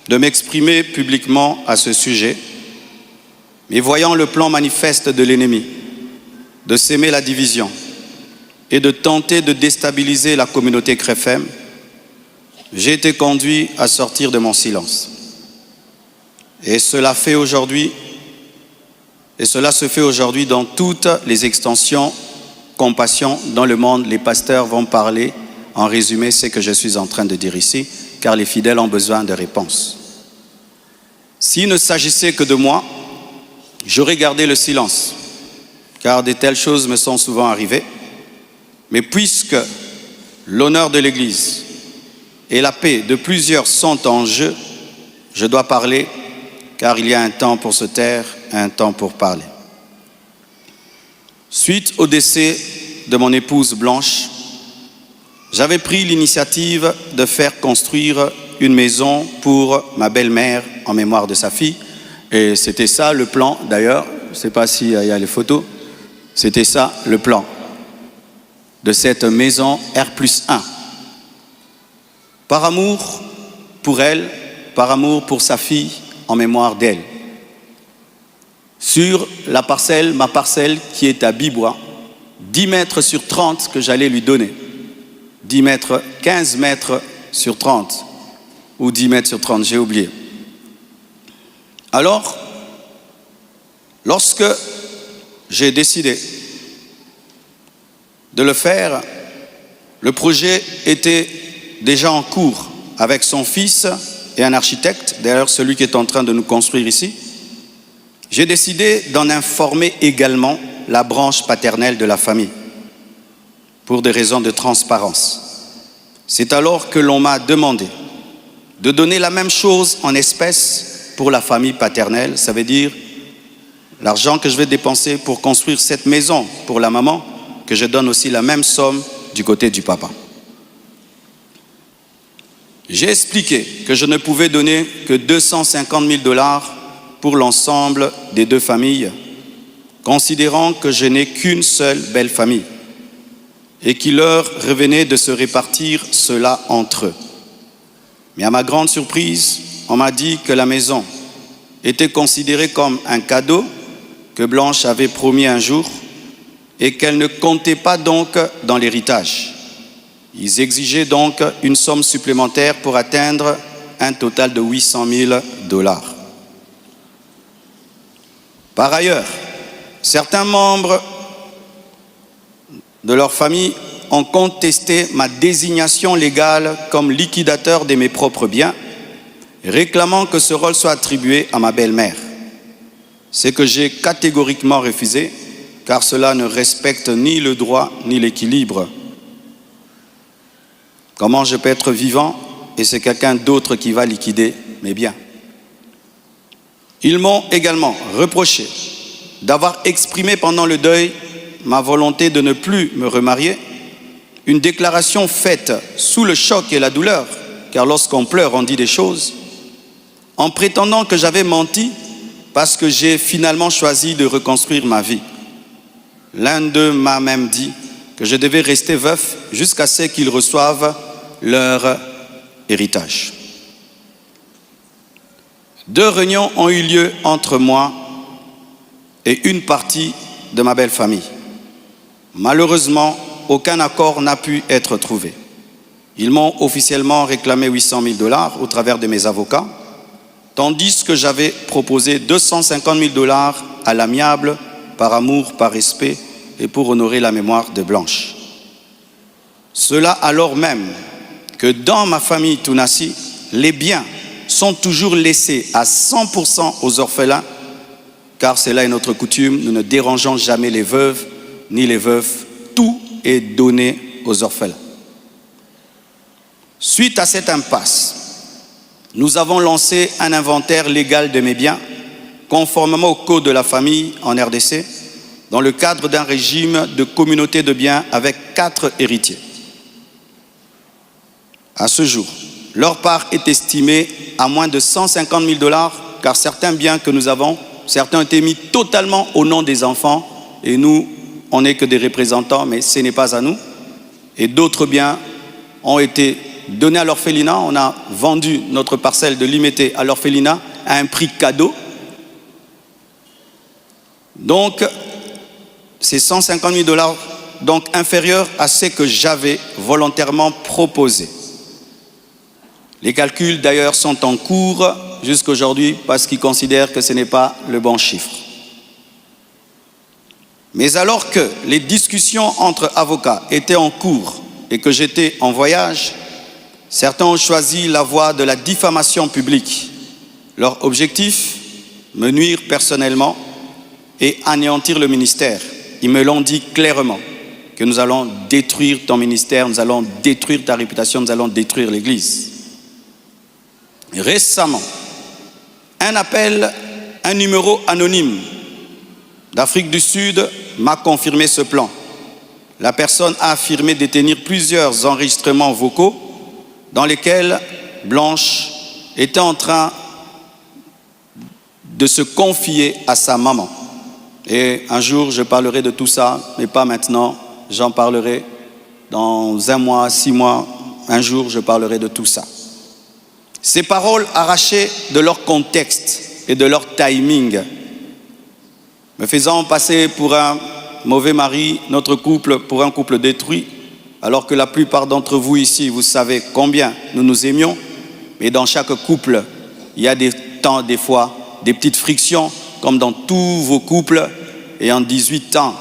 de m'exprimer publiquement à ce sujet, mais voyant le plan manifeste de l'ennemi, de s'aimer la division et de tenter de déstabiliser la communauté CREFEM, j'ai été conduit à sortir de mon silence. Et cela se fait aujourd'hui dans toutes les extensions compassion dans le monde. Les pasteurs vont parler en résumé ce que je suis en train de dire ici, car les fidèles ont besoin de réponses. S'il ne s'agissait que de moi, j'aurais gardé le silence, car de telles choses me sont souvent arrivées. Mais puisque l'honneur de l'Église et la paix de plusieurs sont en jeu, je dois parler, car il y a un temps pour se taire, un temps pour parler. Suite au décès de mon épouse Blanche, j'avais pris l'initiative de faire construire une maison pour ma belle-mère en mémoire de sa fille. Et c'était ça le plan, d'ailleurs, je ne sais pas s'il y a les photos, c'était ça le plan de cette maison R+1. Par amour pour elle, par amour pour sa fille, en mémoire d'elle. Sur la parcelle, ma parcelle qui est à Bibois, 10 mètres sur 30 que j'allais lui donner. 10 mètres, 15 mètres sur 30, ou 10 mètres sur 30, j'ai oublié. Alors, lorsque j'ai décidé de le faire, le projet était déjà en cours avec son fils et un architecte, d'ailleurs celui qui est en train de nous construire ici. J'ai décidé d'en informer également la branche paternelle de la famille, pour des raisons de transparence. C'est alors que l'on m'a demandé de donner la même chose en espèces pour la famille paternelle, ça veut dire l'argent que je vais dépenser pour construire cette maison pour la maman, que je donne aussi la même somme du côté du papa. J'ai expliqué que je ne pouvais donner que 250 000 $ pour l'ensemble des deux familles, considérant que je n'ai qu'une seule belle famille et qu'il leur revenait de se répartir cela entre eux. Mais à ma grande surprise, on m'a dit que la maison était considérée comme un cadeau que Blanche avait promis un jour et qu'elle ne comptait pas donc dans l'héritage. Ils exigeaient donc une somme supplémentaire pour atteindre un total de 800 000 $. Par ailleurs, certains membres de leur famille ont contesté ma désignation légale comme liquidateur de mes propres biens, réclamant que ce rôle soit attribué à ma belle-mère. C'est que j'ai catégoriquement refusé, car cela ne respecte ni le droit ni l'équilibre. Comment je peux être vivant et c'est quelqu'un d'autre qui va liquider mes biens? Ils m'ont également reproché d'avoir exprimé pendant le deuil ma volonté de ne plus me remarier, une déclaration faite sous le choc et la douleur, car lorsqu'on pleure, on dit des choses, en prétendant que j'avais menti parce que j'ai finalement choisi de reconstruire ma vie. L'un d'eux m'a même dit que je devais rester veuf jusqu'à ce qu'ils reçoivent leur héritage. 2 réunions ont eu lieu entre moi et une partie de ma belle famille. Malheureusement, aucun accord n'a pu être trouvé. Ils m'ont officiellement réclamé 800 000 $ au travers de mes avocats, tandis que j'avais proposé 250 000 $ à l'amiable, par amour, par respect et pour honorer la mémoire de Blanche. Cela alors même que dans ma famille Tounassi, les biens sont toujours laissés à 100% aux orphelins, car c'est là est notre coutume, nous ne dérangeons jamais les veuves ni les veufs, tout est donné aux orphelins. Suite à cette impasse, nous avons lancé un inventaire légal de mes biens, conformément au code de la famille en RDC, dans le cadre d'un régime de communauté de biens avec 4 héritiers. À ce jour, leur part est estimée à moins de 150 000 $, car certains biens que nous avons, certains ont été mis totalement au nom des enfants, et nous, on n'est que des représentants, mais ce n'est pas à nous. Et d'autres biens ont été donné à l'orphelinat. On a vendu notre parcelle de Limété à l'orphelinat à un prix cadeau. Donc, c'est 150 000 $, donc inférieur à ce que j'avais volontairement proposé. Les calculs d'ailleurs sont en cours jusqu'à aujourd'hui parce qu'ils considèrent que ce n'est pas le bon chiffre. Mais alors que les discussions entre avocats étaient en cours et que j'étais en voyage, certains ont choisi la voie de la diffamation publique. Leur objectif, me nuire personnellement et anéantir le ministère. Ils me l'ont dit clairement, que nous allons détruire ton ministère, nous allons détruire ta réputation, nous allons détruire l'Église. Récemment, un numéro anonyme d'Afrique du Sud m'a confirmé ce plan. La personne a affirmé détenir plusieurs enregistrements vocaux dans lesquels Blanche était en train de se confier à sa maman. Et un jour, je parlerai de tout ça, mais pas maintenant. J'en parlerai dans 1 mois, 6 mois. Un jour, je parlerai de tout ça. Ces paroles arrachées de leur contexte et de leur timing, me faisant passer pour un mauvais mari, notre couple pour un couple détruit, alors que la plupart d'entre vous ici, vous savez combien nous nous aimions, mais dans chaque couple, il y a des temps, des fois, des petites frictions, comme dans tous vos couples. Et en 18 ans,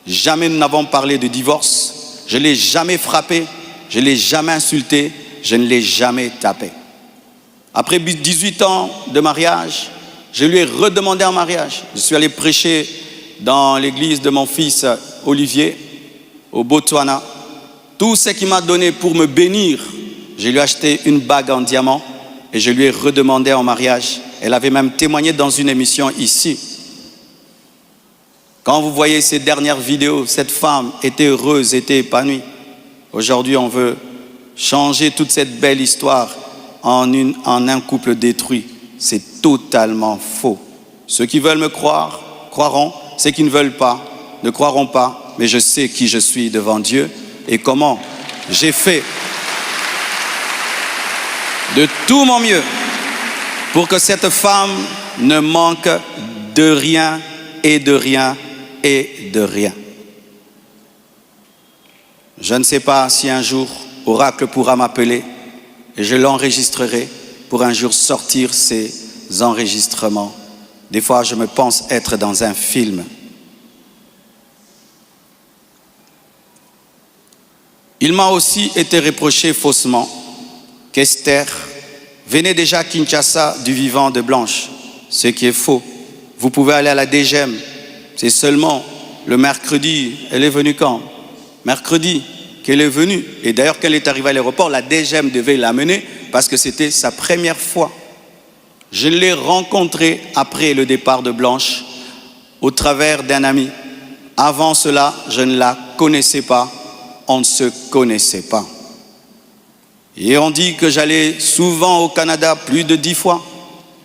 jamais nous n'avons parlé de divorce, je ne l'ai jamais frappé, je ne l'ai jamais insulté, je ne l'ai jamais tapé. Après 18 ans de mariage, je lui ai redemandé en mariage. Je suis allé prêcher dans l'église de mon fils Olivier, au Botswana. Tout ce qu'il m'a donné pour me bénir, je lui ai acheté une bague en diamant et je lui ai redemandé en mariage. Elle avait même témoigné dans une émission ici. Quand vous voyez ces dernières vidéos, cette femme était heureuse, était épanouie. Aujourd'hui, on veut changer toute cette belle histoire en un couple détruit. C'est totalement faux. Ceux qui veulent me croire, croiront. Ceux qui ne veulent pas, ne croiront pas. Mais je sais qui je suis devant Dieu et comment j'ai fait de tout mon mieux pour que cette femme ne manque de rien et de rien et de rien. Je ne sais pas si un jour Oracle pourra m'appeler et je l'enregistrerai pour un jour sortir ces enregistrements. Des fois, je me pense être dans un film. Il m'a aussi été reproché faussement qu'Esther venait déjà à Kinshasa du vivant de Blanche, ce qui est faux. Vous pouvez aller à la DGM, c'est seulement le mercredi. Elle est venue quand? Mercredi qu'elle est venue. Et d'ailleurs, quand elle est arrivée à l'aéroport, la DGM devait l'amener parce que c'était sa première fois. Je l'ai rencontrée après le départ de Blanche au travers d'un ami. Avant cela, je ne la connaissais pas. On ne se connaissait pas. Et on dit que j'allais souvent au Canada, plus de 10 fois.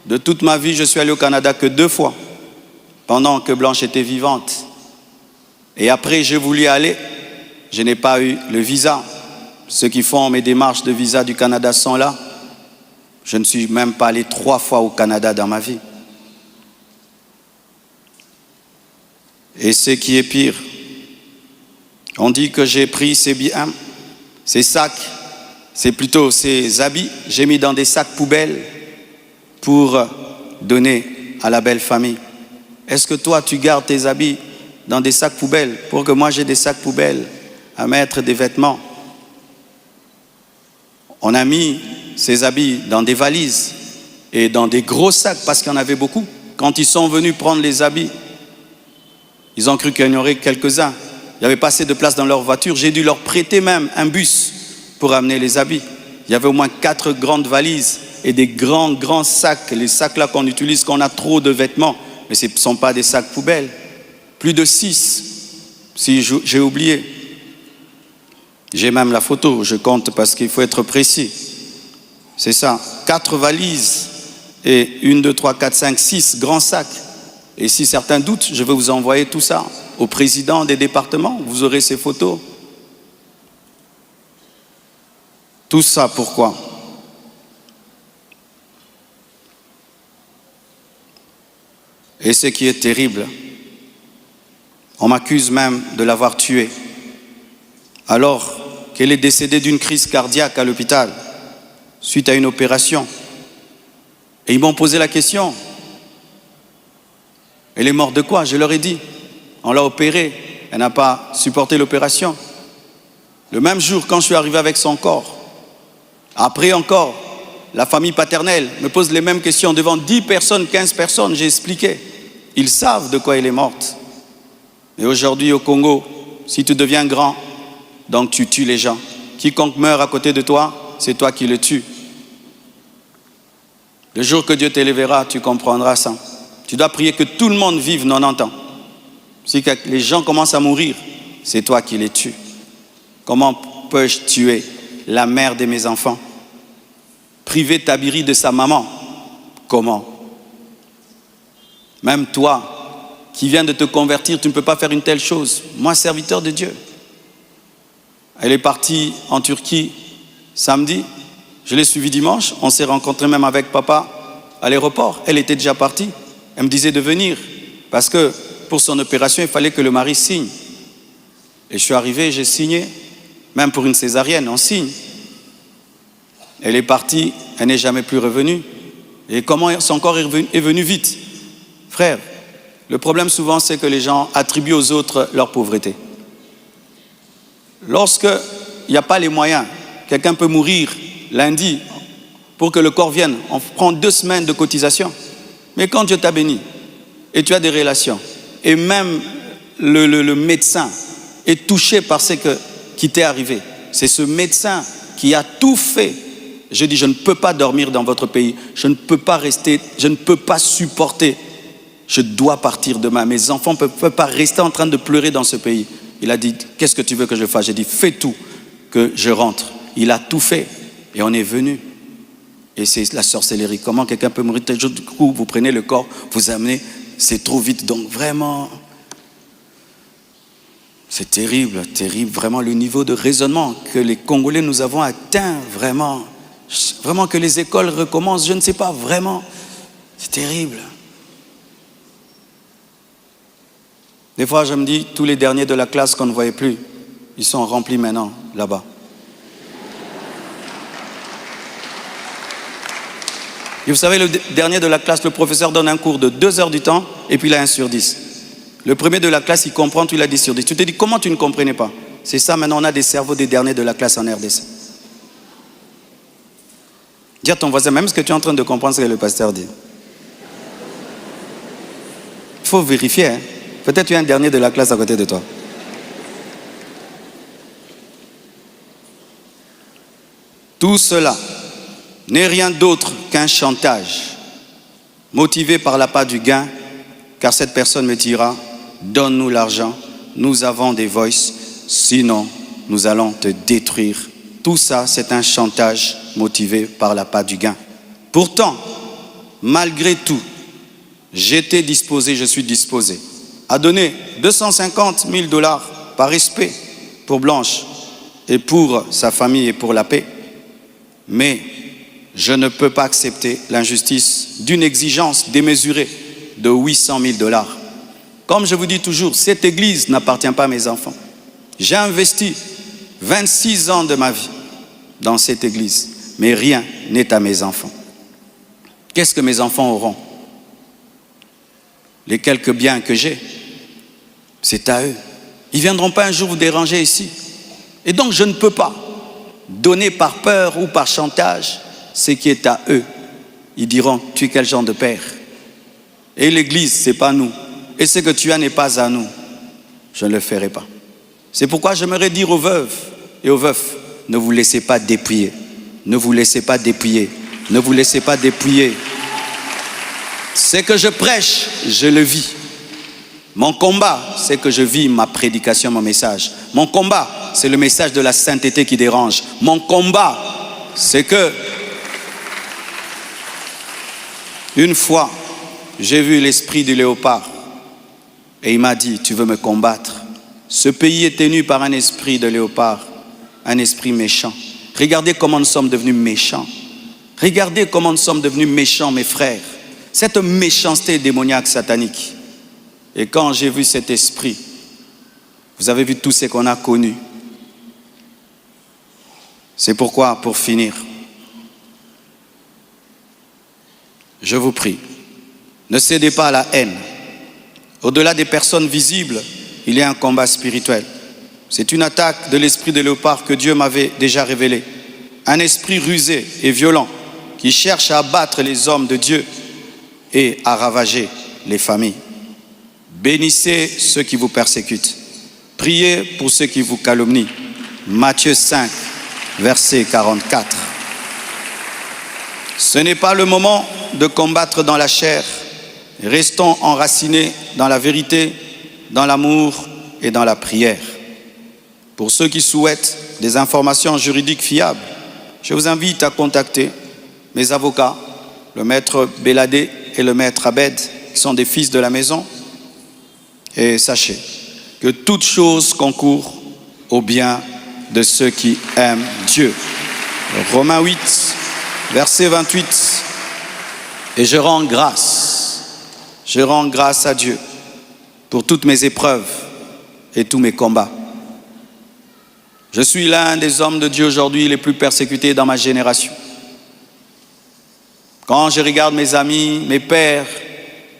De toute ma vie, je suis allé au Canada que 2 fois, pendant que Blanche était vivante. Et après, j'ai voulu aller, je n'ai pas eu le visa. Ceux qui font mes démarches de visa du Canada sont là. Je ne suis même pas allé 3 fois au Canada dans ma vie. Et ce qui est pire, on dit que j'ai pris ces biens, ces sacs, c'est plutôt ces habits, j'ai mis dans des sacs poubelles pour donner à la belle famille. Est-ce que toi, tu gardes tes habits dans des sacs poubelles pour que moi j'ai des sacs poubelles à mettre des vêtements? On a mis ces habits dans des valises et dans des gros sacs parce qu'il y en avait beaucoup. Quand ils sont venus prendre les habits, ils ont cru qu'il y en aurait quelques-uns. Il n'y avait pas assez de place dans leur voiture. J'ai dû leur prêter même un bus pour amener les habits. Il y avait au moins 4 grandes valises et des grands sacs. Les sacs là qu'on utilise quand on a trop de vêtements. Mais ce ne sont pas des sacs poubelles. Plus de 6, si j'ai oublié. J'ai même la photo, je compte parce qu'il faut être précis. C'est ça, 4 valises et 1, 2, 3, 4, 5, 6 grands sacs. Et si certains doutent, je vais vous envoyer tout ça au président des départements. Vous aurez ces photos. Tout ça, pourquoi? Et ce qui est terrible, on m'accuse même de l'avoir tué, alors qu'elle est décédée d'une crise cardiaque à l'hôpital, suite à une opération. Et ils m'ont posé la question, elle est morte de quoi? Je leur ai dit, on l'a opérée, elle n'a pas supporté l'opération. Le même jour, quand je suis arrivé avec son corps, après encore, la famille paternelle me pose les mêmes questions devant 10 personnes, 15 personnes, j'ai expliqué. Ils savent de quoi elle est morte. Et aujourd'hui au Congo, si tu deviens grand, donc tu tues les gens. Quiconque meurt à côté de toi, c'est toi qui le tues. Le jour que Dieu t'élèvera, tu comprendras ça. Tu dois prier que tout le monde vive 90 ans. Si les gens commencent à mourir, c'est toi qui les tues. Comment peux-je tuer la mère de mes enfants? Priver Tabiri de sa maman? Comment? Même toi, qui viens de te convertir, tu ne peux pas faire une telle chose. Moi, serviteur de Dieu. Elle est partie en Turquie samedi. Je l'ai suivie dimanche. On s'est rencontrés même avec papa à l'aéroport. Elle était déjà partie. Elle me disait de venir parce que pour son opération, il fallait que le mari signe. Et je suis arrivé, j'ai signé. Même pour une césarienne, on signe. Elle est partie, elle n'est jamais plus revenue. Et comment son corps est venu vite? Frère, le problème souvent, c'est que les gens attribuent aux autres leur pauvreté. Lorsqu'il n'y a pas les moyens, quelqu'un peut mourir lundi pour que le corps vienne. On prend 2 semaines de cotisation. Mais quand Dieu t'a béni et tu as des relations, et même le médecin est touché par ce qui t'est arrivé, c'est ce médecin qui a tout fait. Je dis, je ne peux pas dormir dans votre pays, je ne peux pas rester, je ne peux pas supporter. Je dois partir demain. Mes enfants ne peuvent pas rester en train de pleurer dans ce pays. Il a dit, qu'est-ce que tu veux que je fasse? J'ai dit, fais tout que je rentre. Il a tout fait et on est venu. Et c'est la sorcellerie. Comment quelqu'un peut mourir tel jour? Du coup, vous prenez le corps, vous amenez, c'est trop vite. Donc vraiment, c'est terrible, terrible. Vraiment le niveau de raisonnement que les Congolais nous avons atteint, vraiment. Vraiment que les écoles recommencent, je ne sais pas, vraiment. C'est terrible. Des fois, je me dis, tous les derniers de la classe qu'on ne voyait plus, ils sont remplis maintenant, là-bas. Et vous savez, le dernier de la classe, le professeur donne un cours de 2 heures du temps, et puis il a 1 sur 10. Le premier de la classe, il comprend, tout il a 10 sur 10. Tu te dis, comment tu ne comprenais pas? C'est ça, maintenant, on a des cerveaux des derniers de la classe en RDC. Dis à ton voisin, même ce que tu es en train de comprendre, ce que le pasteur dit. Il faut vérifier, hein. Peut-être tu as un dernier de la classe à côté de toi. Tout cela n'est rien d'autre qu'un chantage, motivé par l'appât du gain, car cette personne me dira, donne-nous l'argent, nous avons des voices, sinon nous allons te détruire. Tout ça, c'est un chantage motivé par l'appât du gain. Pourtant, malgré tout, j'étais disposé, je suis disposé à donner 250 000 $ par respect pour Blanche et pour sa famille et pour la paix. Mais je ne peux pas accepter l'injustice d'une exigence démesurée de 800 000 $. Comme je vous dis toujours, cette église n'appartient pas à mes enfants. J'ai investi 26 ans de ma vie dans cette église, mais rien n'est à mes enfants. Qu'est-ce que mes enfants auront? Les quelques biens que j'ai, c'est à eux. Ils ne viendront pas un jour vous déranger ici. Et donc je ne peux pas donner par peur ou par chantage ce qui est à eux. Ils diront, tu es quel genre de père? Et l'église, ce n'est pas nous. Et ce que tu as n'est pas à nous. Je ne le ferai pas. C'est pourquoi j'aimerais dire aux veuves et aux veufs, ne vous laissez pas dépouiller. Ne vous laissez pas dépouiller. Ne vous laissez pas dépouiller. Ce que je prêche, je le vis. Mon combat, c'est que je vis ma prédication, mon message. Mon combat, c'est le message de la sainteté qui dérange. Mon combat, c'est que une fois, j'ai vu l'esprit du léopard et il m'a dit, tu veux me combattre? Ce pays est tenu par un esprit de léopard, un esprit méchant. Regardez comment nous sommes devenus méchants. Regardez comment nous sommes devenus méchants, mes frères. Cette méchanceté démoniaque satanique. Et quand j'ai vu cet esprit, vous avez vu tout ce qu'on a connu. C'est pourquoi, pour finir, je vous prie, ne cédez pas à la haine. Au-delà des personnes visibles, il y a un combat spirituel. C'est une attaque de l'esprit de léopard que Dieu m'avait déjà révélé. Un esprit rusé et violent qui cherche à abattre les hommes de Dieu et à ravager les familles. Bénissez ceux qui vous persécutent. Priez pour ceux qui vous calomnient. Matthieu 5, verset 44. Ce n'est pas le moment de combattre dans la chair. Restons enracinés dans la vérité, dans l'amour et dans la prière. Pour ceux qui souhaitent des informations juridiques fiables, je vous invite à contacter mes avocats, le maître Béladé et le maître Abed, qui sont des fils de la maison. Et sachez que toute chose concourt au bien de ceux qui aiment Dieu. Romains 8, verset 28. Et je rends grâce à Dieu pour toutes mes épreuves et tous mes combats. Je suis l'un des hommes de Dieu aujourd'hui les plus persécutés dans ma génération. Quand je regarde mes amis, mes pères,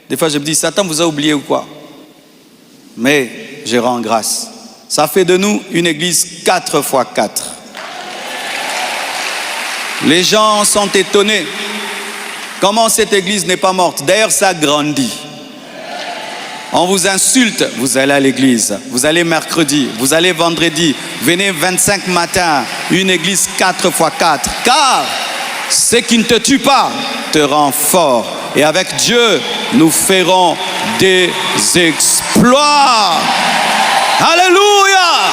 des fois je me dis, Satan vous a oublié ou quoi? Mais je rends grâce. Ça fait de nous une église 4x4. Les gens sont étonnés. Comment cette église n'est pas morte? D'ailleurs, ça grandit. On vous insulte, vous allez à l'église. Vous allez mercredi, vous allez vendredi. Venez 25 matins, une église 4x4. Car ce qui ne te tue pas te rend fort. Et avec Dieu, nous ferons des exploits. Alléluia!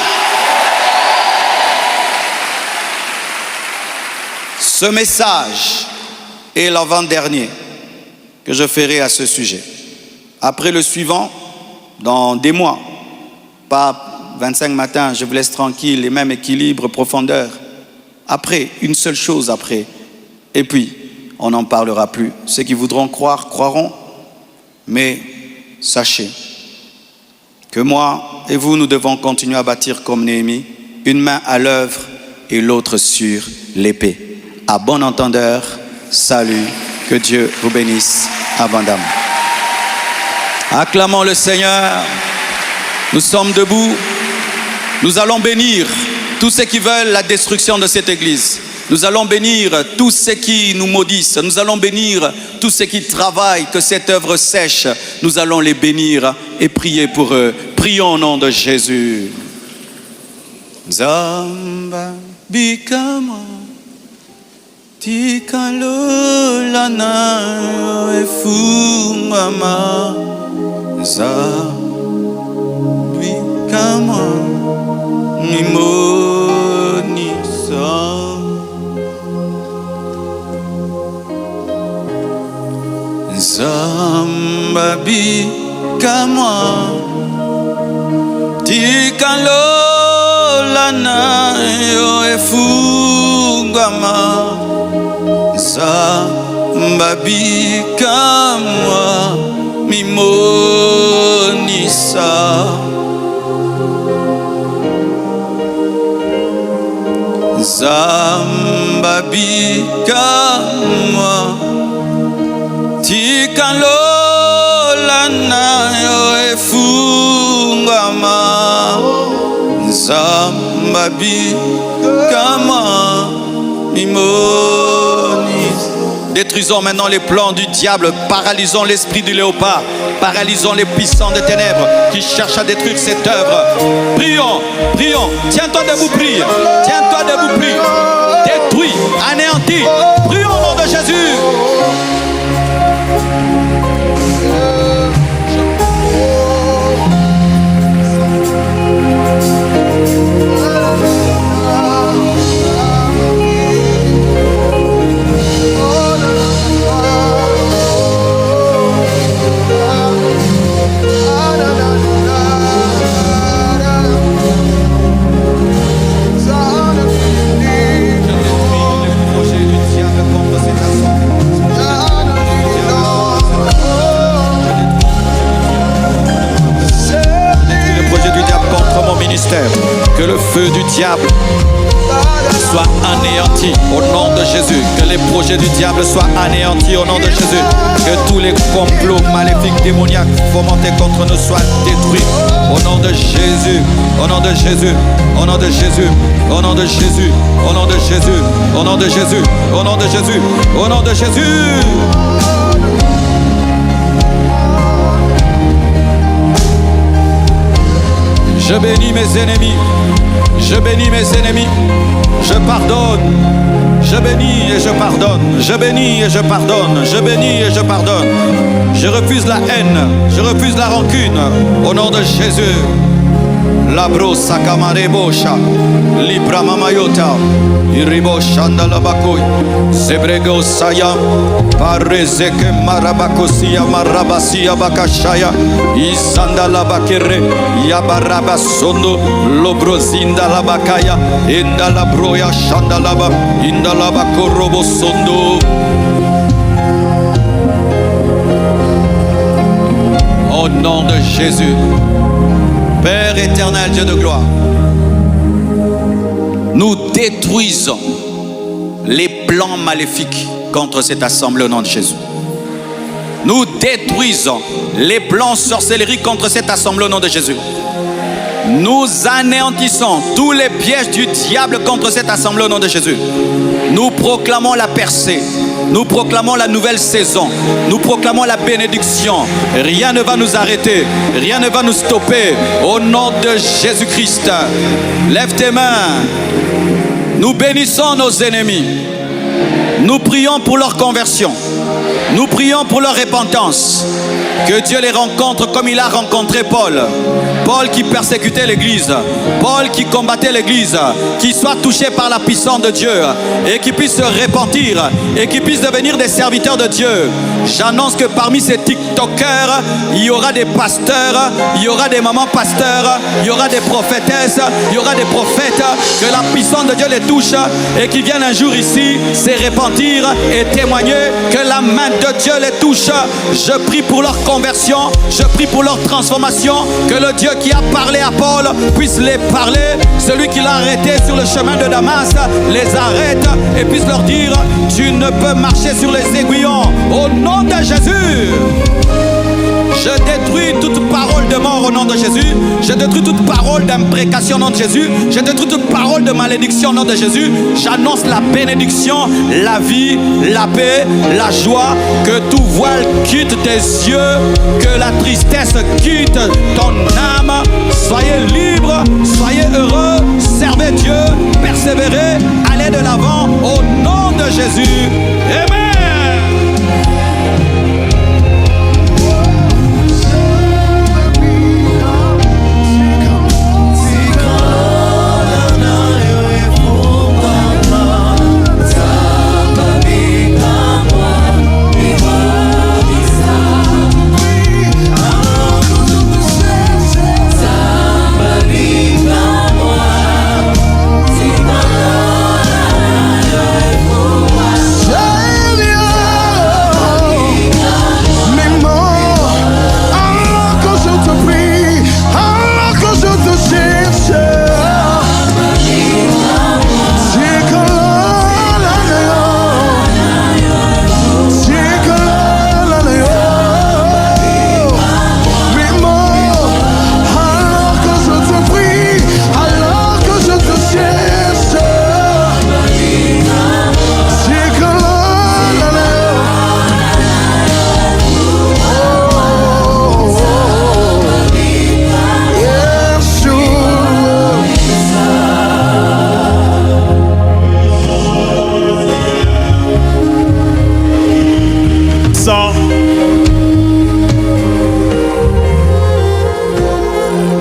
Ce message est l'avant-dernier que je ferai à ce sujet. Après le suivant, dans des mois, pas 25 matins, je vous laisse tranquille, les mêmes équilibres, profondeur. Après, une seule chose après. Et puis, on n'en parlera plus. Ceux qui voudront croire, croiront. Mais sachez que moi et vous, nous devons continuer à bâtir comme Néhémie, une main à l'œuvre et l'autre sur l'épée. À bon entendeur, salut, que Dieu vous bénisse abondamment. Acclamons le Seigneur. Nous sommes debout. Nous allons bénir tous ceux qui veulent la destruction de cette église. Nous allons bénir tous ceux qui nous maudissent. Nous allons bénir tous ceux qui travaillent, que cette œuvre sèche. Nous allons les bénir et prier pour eux. Prions au nom de Jésus. Zamba bikama tikalo lana efumama zamba bikama mimonisa. Zamba bikama tikalo lana efungama zamba bikama mimonisa. Zamba bikama tikalola nayo efungama zamba bikama mimoni. Détruisons maintenant les plans du diable, paralysons l'esprit du léopard, paralysons les puissants des ténèbres qui cherchent à détruire cette œuvre. Prions, prions, tiens-toi debout, prie, tiens-toi debout, prie, détruis, anéantis, prions au nom de Jésus. feu du diable soit anéanti au nom de Jésus. Que les projets du diable soient anéantis au nom de Jésus. Que tous les complots maléfiques, démoniaques fomentés contre nous soient détruits au nom de Jésus. Au nom de Jésus. Au nom de Jésus. Au nom de Jésus. Au nom de Jésus. Au nom de Jésus. Au nom de Jésus. Au nom de Jésus. Je bénis mes ennemis. Je bénis mes ennemis. Je pardonne. Je bénis et je pardonne. Je bénis et je pardonne. Je bénis et je pardonne. Je refuse la haine. Je refuse la rancune. Au nom de Jésus. La brossa camarebocha. Libra mamayota. Iriboshanda labakoy. Zebrego saya. Parezeke marabakosia marabasia bakashaya. Isanda labakere. Yabaraba sondo. Lobrozinda labakaya. Inda labroya shanda laba. Inda labakorobo sondo. Au nom de Jésus. Père éternel, Dieu de gloire, nous détruisons les plans maléfiques contre cette assemblée au nom de Jésus. Nous détruisons les plans sorcellerie contre cette assemblée au nom de Jésus. Nous anéantissons tous les pièges du diable contre cette assemblée au nom de Jésus. Nous proclamons la percée. Nous proclamons la nouvelle saison. Nous proclamons la bénédiction. Rien ne va nous arrêter. Rien ne va nous stopper. Au nom de Jésus-Christ. Lève tes mains. Nous bénissons nos ennemis. Nous prions pour leur conversion. Nous prions pour leur repentance. Que Dieu les rencontre comme il a rencontré Paul. Paul qui persécutait l'église. Paul qui combattait l'église. Qui soit touché par la puissance de Dieu. Et qui puisse se repentir. Et qui puisse devenir des serviteurs de Dieu. J'annonce que parmi ces TikTokers, il y aura des pasteurs. Il y aura des mamans pasteurs. Il y aura des prophétesses. Il y aura des prophètes. Que la puissance de Dieu les touche. Et qui viennent un jour ici se repentir et témoigner que la main de Dieu les touche. Je prie pour leur conversion, je prie pour leur transformation, que le Dieu qui a parlé à Paul puisse les parler, celui qui l'a arrêté sur le chemin de Damas les arrête et puisse leur dire: tu ne peux marcher sur les aiguillons au nom de Jésus. Je détruis toute parole de mort au nom de Jésus. Je détruis toute parole d'imprécation au nom de Jésus. Je détruis toute parole de malédiction au nom de Jésus. J'annonce la bénédiction, la vie, la paix, la joie. Que tout voile quitte tes yeux. Que la tristesse quitte ton âme. Soyez libres, soyez heureux. Servez Dieu, persévérez, allez de l'avant au nom de Jésus. Amen.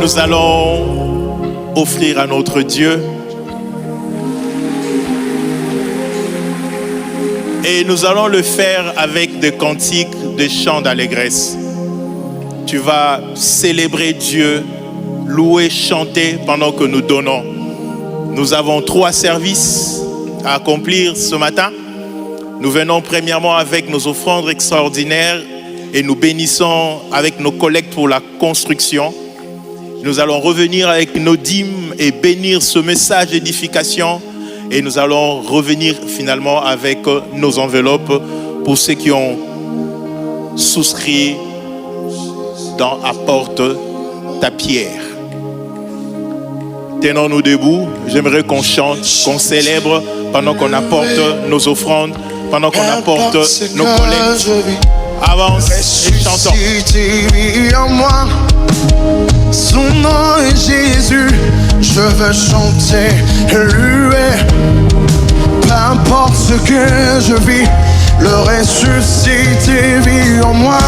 Nous allons offrir à notre Dieu et nous allons le faire avec des cantiques, des chants d'allégresse. Tu vas célébrer Dieu, louer, chanter pendant que nous donnons. Nous avons 3 services à accomplir ce matin. Nous venons premièrement avec nos offrandes extraordinaires et nous bénissons avec nos collectes pour la construction. Nous allons revenir avec nos dîmes et bénir ce message d'édification. Et nous allons revenir finalement avec nos enveloppes pour ceux qui ont souscrit dans Apporte ta pierre. Tenons-nous debout. J'aimerais qu'on chante, qu'on célèbre pendant qu'on apporte nos offrandes, pendant qu'on apporte nos collectes. Avance et chantons. En moi, son nom est Jésus. Je veux chanter et louer. Peu importe ce que je vis, le ressuscité vit en moi.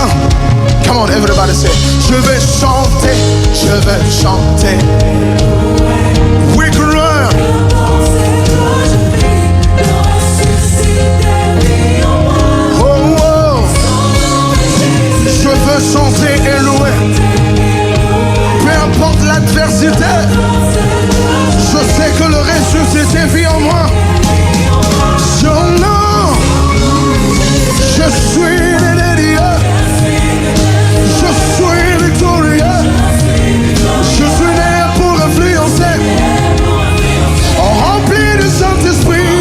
Come on, everybody say. Je vais chanter, je vais chanter. Oui, gloire. Oh, oh. Je veux chanter et louer. Peu importe l'adversité, je sais que le ressuscité vit en moi. Son nom, je suis né de Dieu. Je suis victorieux. Je suis né pour influencer. Rempli du Saint-Esprit.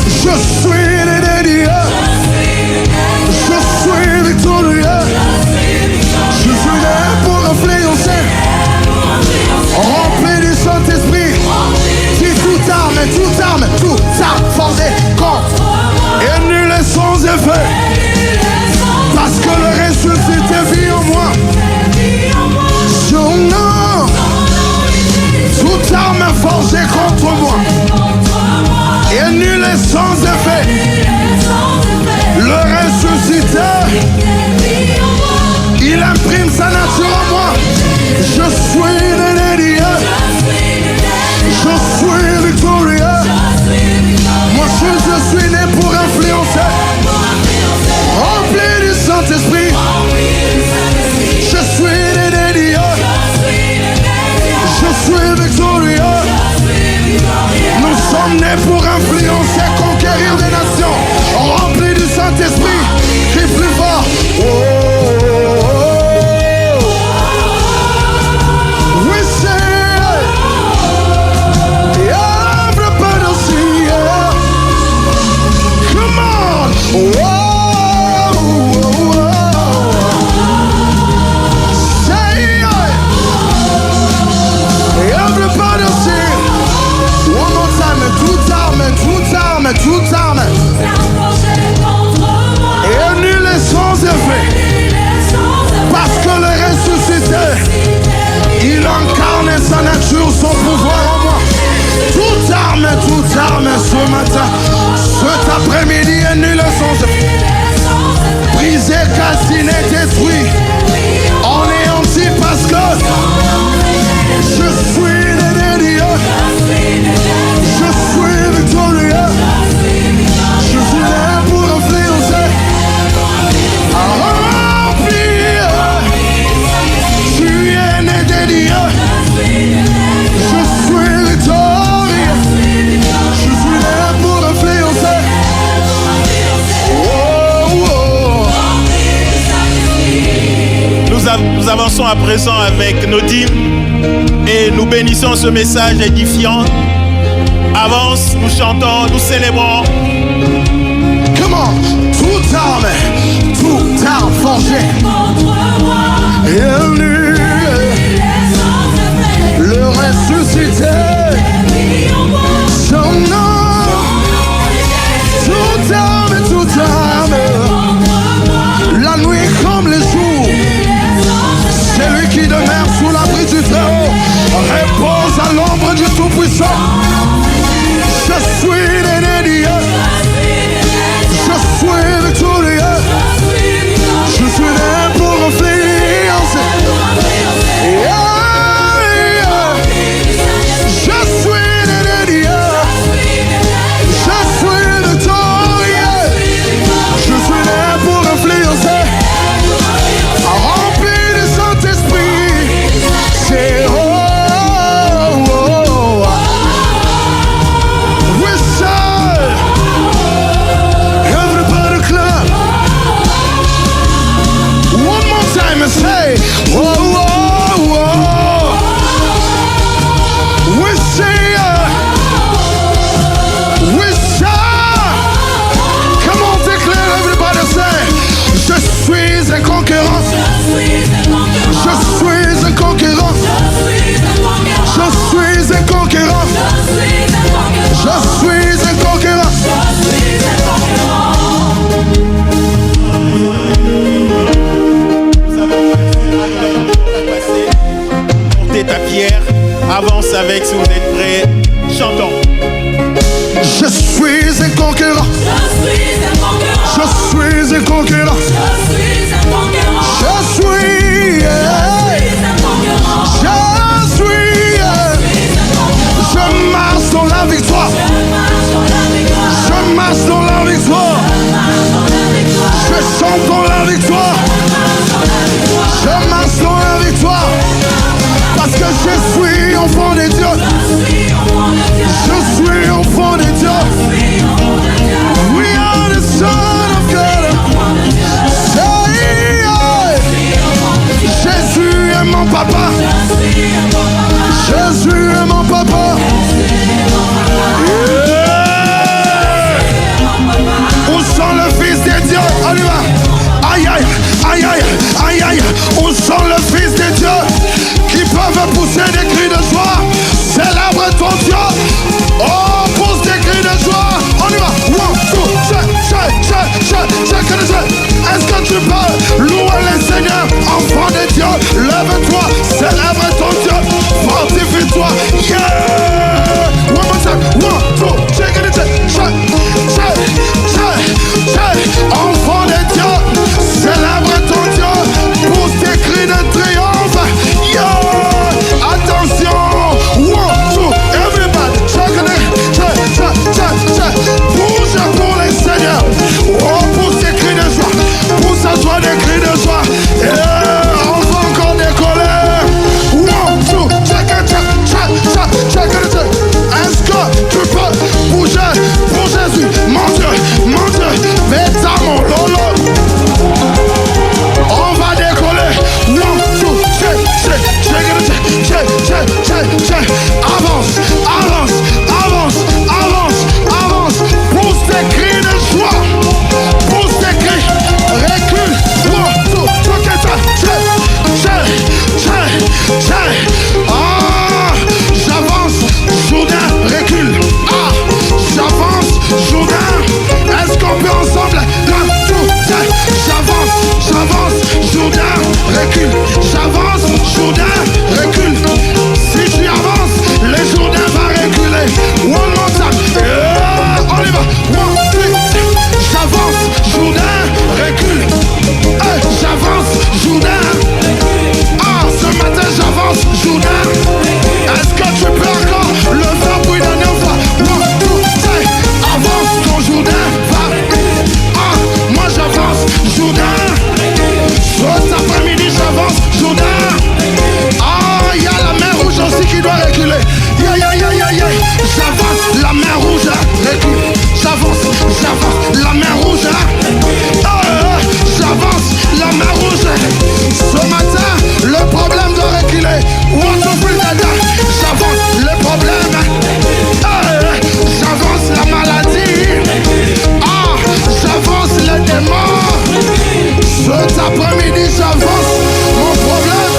Je suis né de Dieu. Je suis victorieux. Je suis né pour influencer. Rempli du Saint-Esprit. Si toute arme forgée contre et nul est sans effet. Parce que le ressuscité vit en moi. Son nom, toute arme forgée contre moi et nul est sans effet. Le ressuscité, il imprime sa nature en moi. Je suis né de Dieu. Je suis victorieux. Moi je suis né pour influencer. Rempli du Saint-Esprit. Je suis né de Dieu. Je suis victorieux. Nous sommes nés pour influencer, conquérir des nations. Rempli du Saint-Esprit. Crie plus fort. Oh, oh, oh. We say, yeah, everybody see, yeah. Come on. Oh, oh, oh. Say, yeah. Everybody see. One more time. Toute arme. Et nul est sans effet. Parce que le ressuscité, il incarne sa nature, son pouvoir en moi. Toute arme ce matin, cet après-midi est nul est sans effet. Brisé, calciné, détruit, anéanti parce que je suis né de Dieu. Je suis victorieux. Je suis né pour influencer. Remplir. Tu es né de Dieu. Je suis victorieux. Je suis né pour influencer. Oh, oh. Nous avançons à présent avec nos dîmes et nous bénissons ce message édifiant. Avance, nous chantons, nous célébrons. Come on, toute arme forgée. Et lui, le ressuscité. Son nom, toute arme. La nuit comme les jours. C'est lui qui demeure sous l'abri du Très-Haut. Repose à l'ombre du Tout-Puissant. Je suis né de Dieu. Je suis victorieux. Je suis né pour influencer. Yeah, yeah. suis un conquérant. Je suis un conquérant. Je suis. Je marche dans la victoire. Je marche dans la victoire. Je chante dans la victoire. Je marche dans la victoire. Parce que je suis enfant de Dieu. Je suis enfant de Dieu. We are the son of God. Jésus est mon papa. Jésus est mon papa. Où sont le Fils de Dieu? On y va. Aïe aïe, aïe aïe, aïe aïe. Où sont le Fils de Dieu qui peuvent pousser des cris de joie? Célèbre ton Dieu. Oh, pousse des cris de joie. On y va. One, two, est-ce que tu peux louer le Seigneur? Enfant de Dieu, lève-toi, célèbre ton Dieu, fortifie-toi. Yeah! One more time. One, two, check it. Enfant de Dieu, célèbre ton Dieu, pousse tes cris de triomphe. Yeah! Attention. One, two, everybody, check it. Bouge pour le Seigneur. Oh, pousse tes cris de joie. Pousse à toi des cris de joie. Yeah! On va encore décoller. One, two, check it. Est-ce que tu peux bouger pour Jésus? Mon Dieu, mets ta mon lolo. On va décoller. One, two, check it. Avance. Pousse tes cris de joie. Pousse tes cris. Recule. One, two, j'avance. Jourdain, recule. J'avance. Jourdain. Est-ce qu'on peut ensemble? Un, two, j'avance. Jourdain, recule. J'avance. Jourdain, recule. Si tu avances, le Jourdain va reculer. One more time. On y va. One, two, j'avance. Jourdain, recule. J'avance. Jourdain. Ce matin j'avance. Jourdain. Est-ce que tu peux encore le faire pour une dernière fois? One, two, avance. Ton Jourdain va. Moi j'avance. Jourdain. Cet après-midi j'avance. Jourdain. Il y a la mer rouge aussi qui doit reculer. J'avance. La mer rouge recule. J'avance. La mer rouge. J'avance. La mer rouge. Ce matin, le problème doit reculer. J'avance. Le problème. J'avance. La maladie. J'avance. Les démons. Cet après-midi, j'avance. Mon problème.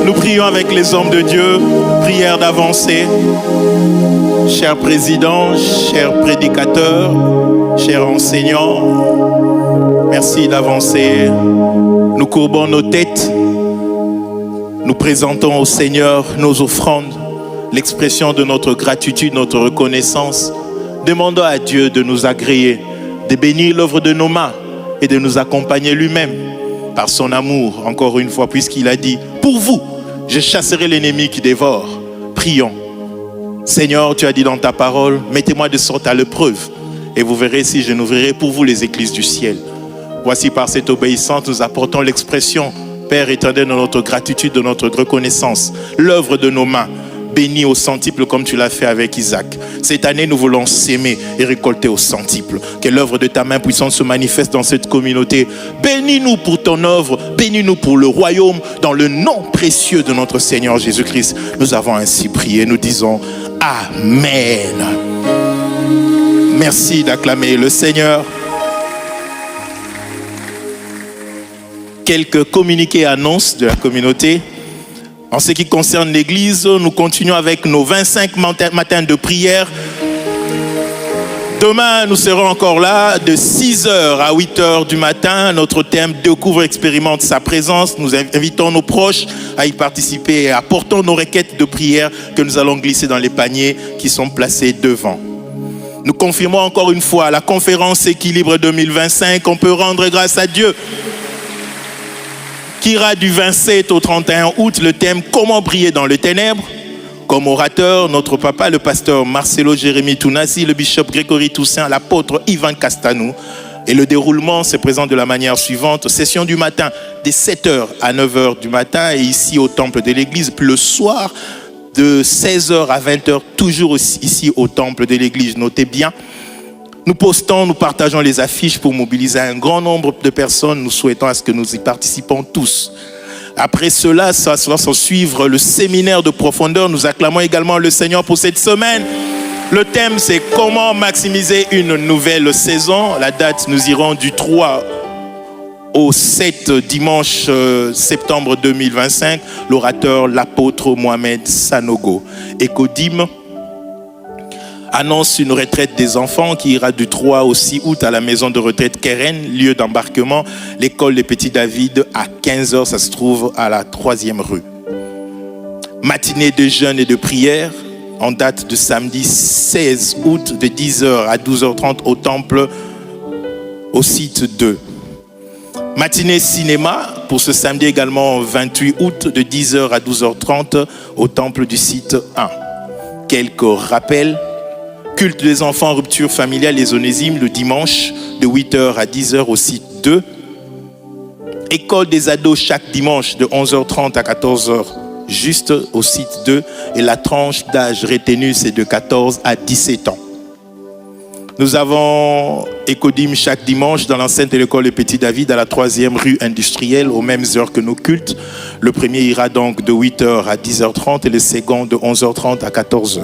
Nous prions avec les hommes de Dieu, prière d'avancer. Cher président, cher prédicateur, cher enseignant, merci d'avancer. Nous courbons nos têtes, nous présentons au Seigneur nos offrandes, l'expression de notre gratitude, notre reconnaissance. Demandons à Dieu de nous agréer, de bénir l'œuvre de nos mains et de nous accompagner lui-même par son amour, encore une fois, puisqu'il a dit, pour vous, je chasserai l'ennemi qui dévore. Prions. Seigneur, tu as dit dans ta parole, mettez-moi de sorte à l'épreuve et vous verrez si je n'ouvrirai pour vous les écluses du ciel. Voici par cette obéissance, nous apportons l'expression, Père éternel, de notre gratitude, de notre reconnaissance, l'œuvre de nos mains, bénie au centuple comme tu l'as fait avec Isaac. Cette année, nous voulons s'aimer et récolter au centuple. Que l'œuvre de ta main puissante se manifeste dans cette communauté. Bénis-nous pour ton œuvre, bénis-nous pour le royaume, dans le nom précieux de notre Seigneur Jésus-Christ. Nous avons ainsi prié, nous disons Amen. Merci d'acclamer le Seigneur. Quelques communiqués et annonces de la communauté. En ce qui concerne l'église, nous continuons avec nos 25 matins de prière. Demain, nous serons encore là de 6h à 8h du matin. Notre thème découvre, expérimente sa présence. Nous invitons nos proches à y participer et apportons nos requêtes de prière que nous allons glisser dans les paniers qui sont placés devant. Nous confirmons encore une fois la conférence Équilibre 2025. On peut rendre grâce à Dieu. Qui ira du 27 au 31 août, le thème « Comment briller dans les ténèbres ?» Comme orateur, notre papa, le pasteur Marcelo Jérémy Tounassi, le bishop Grégory Toussaint, l'apôtre Ivan Castanou. Et le déroulement se présente de la manière suivante. Session du matin, des 7h à 9h du matin, et ici au temple de l'église. Puis le soir, de 16h à 20h, toujours ici au temple de l'église. Notez bien, nous postons, nous partageons les affiches pour mobiliser un grand nombre de personnes. Nous souhaitons à ce que nous y participons tous. Après cela, ça va s'en suivre le séminaire de profondeur. Nous acclamons également le Seigneur pour cette semaine. Le thème, c'est comment maximiser une nouvelle saison. La date, nous irons du 3 au 7 dimanche septembre 2025. L'orateur, l'apôtre Mohamed Sanogo. Ecodim annonce une retraite des enfants qui ira du 3 au 6 août à la maison de retraite Keren, lieu d'embarquement, l'école des Petits David à 15h, ça se trouve à la 3e rue. Matinée de jeûne et de prière en date de samedi 16 août de 10h à 12h30 au temple au site 2. Matinée cinéma pour ce samedi également 28 août de 10h à 12h30 au temple du site 1. Quelques rappels. Culte des enfants, rupture familiale, les Onésimes, le dimanche de 8h à 10h au site 2. École des ados chaque dimanche de 11h30 à 14h juste au site 2. Et la tranche d'âge retenue, c'est de 14 à 17 ans. Nous avons Ecodim chaque dimanche dans l'enceinte de l'école des Petits David à la 3e rue industrielle aux mêmes heures que nos cultes. Le premier ira donc de 8h à 10h30 et le second de 11h30 à 14h.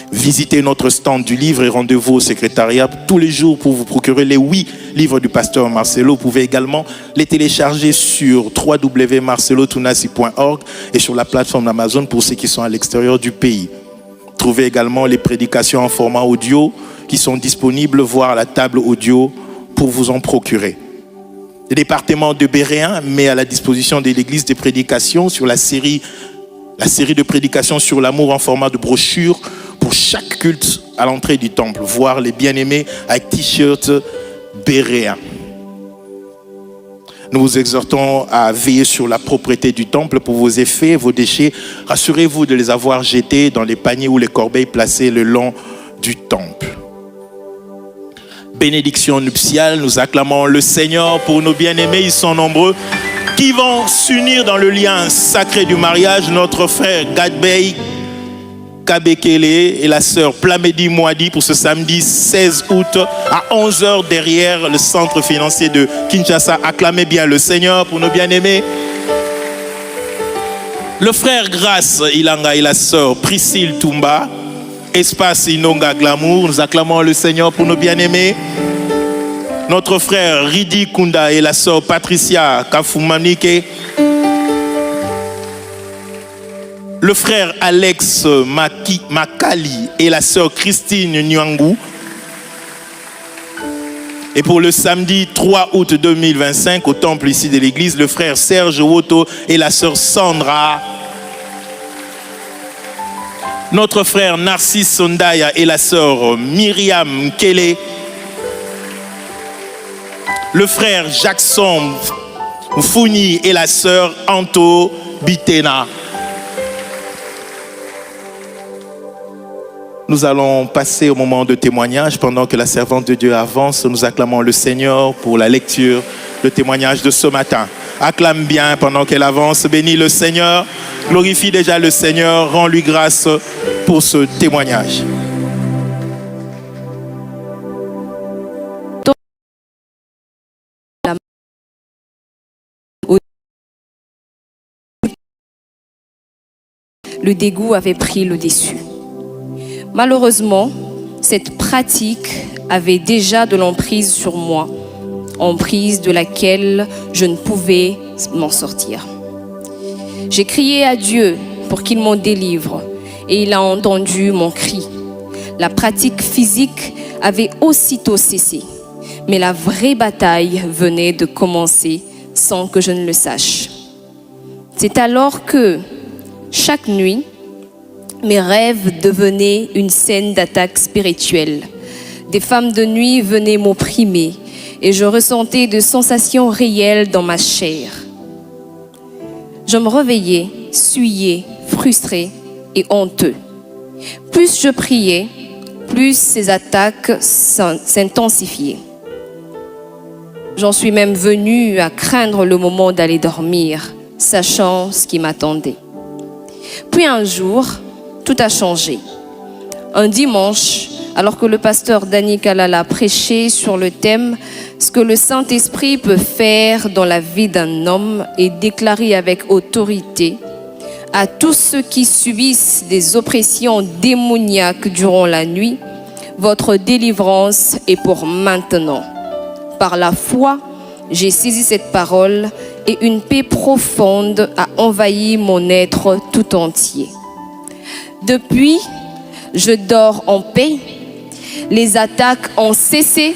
Visitez notre stand du livre et rendez-vous au secrétariat tous les jours pour vous procurer les 8 livres du pasteur Marcelo. Vous pouvez également les télécharger sur www.marcelotounassi.org et sur la plateforme Amazon pour ceux qui sont à l'extérieur du pays. Trouvez également les prédications en format audio qui sont disponibles, voire la table audio pour vous en procurer. Le département de Béréen met à la disposition de l'église des prédications sur la série de prédications sur l'amour en format de brochure pour chaque culte à l'entrée du temple, voir les bien-aimés avec t-shirt Béréen. Nous vous exhortons à veiller sur la propreté du temple pour vos effets, vos déchets. Rassurez-vous de les avoir jetés dans les paniers ou les corbeilles placés le long du temple. Bénédiction nuptiale, nous acclamons le Seigneur pour nos bien-aimés, ils sont nombreux, qui vont s'unir dans le lien sacré du mariage. Notre frère Gadbey Kabekele et la sœur Plamedi Mouadi pour ce samedi 16 août à 11h derrière le centre financier de Kinshasa. Acclamez bien le Seigneur pour nos bien-aimés. Le frère Grace Ilanga et la sœur Priscille Toumba, Espace Inonga Glamour, nous acclamons le Seigneur pour nos bien-aimés. Notre frère Ridi Kunda et la sœur Patricia Kafumanike. Le frère Alex Makali et la sœur Christine Nyangou. Et pour le samedi 3 août 2025, au temple ici de l'église, le frère Serge Woto et la sœur Sandra. Notre frère Narcisse Sondaya et la sœur Myriam Kele. Le frère Jackson Founi et la sœur Anto Bitena. Nous allons passer au moment de témoignage. Pendant que la servante de Dieu avance, nous acclamons le Seigneur pour la lecture, le témoignage de ce matin. Acclame bien pendant qu'elle avance. Bénis le Seigneur. Glorifie déjà le Seigneur. Rends-lui grâce pour ce témoignage. Le dégoût avait pris le dessus. Malheureusement, cette pratique avait déjà de l'emprise sur moi, emprise de laquelle je ne pouvais m'en sortir. J'ai crié à Dieu pour qu'il m'en délivre et il a entendu mon cri. La pratique physique avait aussitôt cessé. Mais la vraie bataille venait de commencer sans que je ne le sache. C'est alors que, chaque nuit, mes rêves devenaient une scène d'attaque spirituelle. Des femmes de nuit venaient m'opprimer et je ressentais des sensations réelles dans ma chair. Je me réveillais, souillé, frustré et honteux. Plus je priais, plus ces attaques s'intensifiaient. J'en suis même venue à craindre le moment d'aller dormir, sachant ce qui m'attendait. Puis un jour, tout a changé. Un dimanche, alors que le pasteur Danny Kalala prêchait sur le thème « Ce que le Saint-Esprit peut faire dans la vie d'un homme » et déclarait avec autorité à tous ceux qui subissent des oppressions démoniaques durant la nuit, votre délivrance est pour maintenant. Par la foi, j'ai saisi cette parole et une paix profonde a envahi mon être tout entier. Depuis, je dors en paix, les attaques ont cessé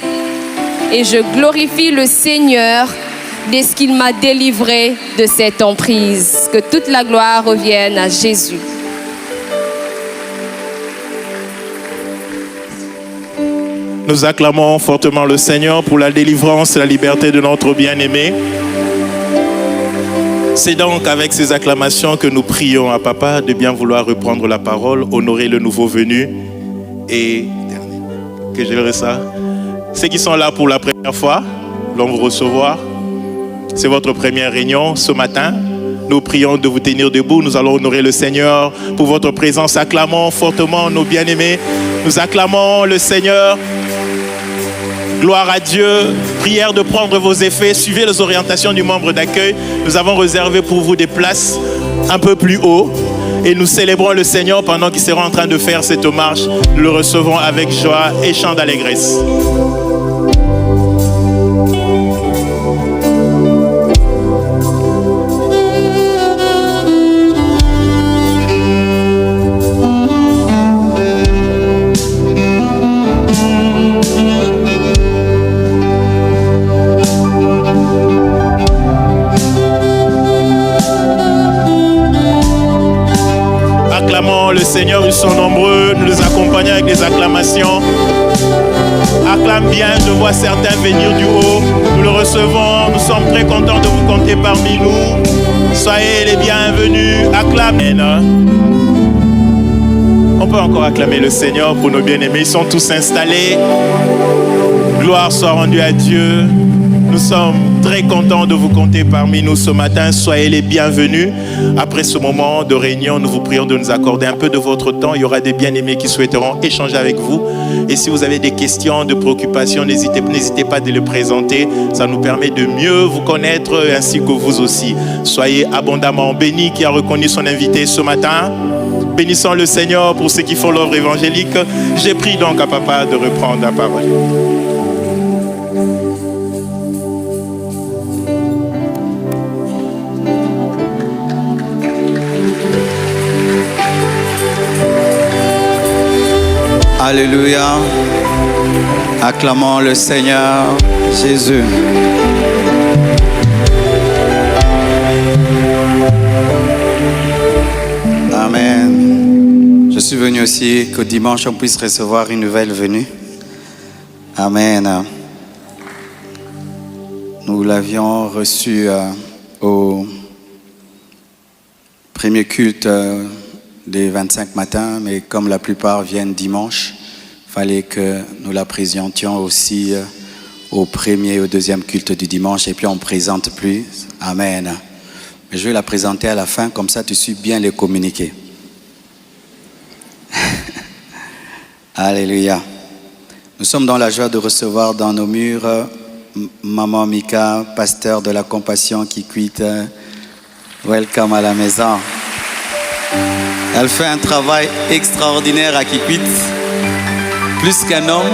et je glorifie le Seigneur dès ce qu'il m'a délivré de cette emprise. Que toute la gloire revienne à Jésus. Nous acclamons fortement le Seigneur pour la délivrance et la liberté de notre bien-aimé. C'est donc avec ces acclamations que nous prions à Papa de bien vouloir reprendre la parole, honorer le nouveau venu et que je verrai ça. Ceux qui sont là pour la première fois, l'on vous recevoir. C'est votre première réunion ce matin. Nous prions de vous tenir debout. Nous allons honorer le Seigneur pour votre présence. Acclamons fortement nos bien-aimés. Nous acclamons le Seigneur. Gloire à Dieu. Prière de prendre vos effets. Suivez les orientations du membre d'accueil. Nous avons réservé pour vous des places un peu plus haut. Et nous célébrons le Seigneur pendant qu'il sera en train de faire cette marche. Nous le recevons avec joie et chant d'allégresse. Le Seigneur, ils sont nombreux, nous les accompagnons avec des acclamations. Acclame bien, je vois certains venir du haut. Nous le recevons, nous sommes très contents de vous compter parmi nous. Soyez les bienvenus, acclame. On peut encore acclamer le Seigneur pour nos bien-aimés, ils sont tous installés. Gloire soit rendue à Dieu. Nous sommes très contents de vous compter parmi nous ce matin. Soyez les bienvenus. Après ce moment de réunion, nous vous prions de nous accorder un peu de votre temps. Il y aura des bien-aimés qui souhaiteront échanger avec vous. Et si vous avez des questions, de préoccupations, n'hésitez pas de les présenter. Ça nous permet de mieux vous connaître ainsi que vous aussi. Soyez abondamment bénis qui a reconnu son invité ce matin. Bénissons le Seigneur pour ceux qui font l'œuvre évangélique. J'ai pris donc à Papa de reprendre la parole. Alléluia. Acclamons le Seigneur Jésus. Amen. Je suis venu aussi qu'au dimanche on puisse recevoir une nouvelle venue. Amen. Nous l'avions reçu au premier culte des 25 matins, mais comme la plupart viennent dimanche, il fallait que nous la présentions aussi au premier et au deuxième culte du dimanche, et puis on ne présente plus. Amen. Mais je vais la présenter à la fin, comme ça tu suis bien les communiquer. Alléluia. Nous sommes dans la joie de recevoir dans nos murs Maman Mika, pasteur de la compassion qui quitte. Welcome à la maison. Elle fait un travail extraordinaire à Kikwit, plus qu'un homme,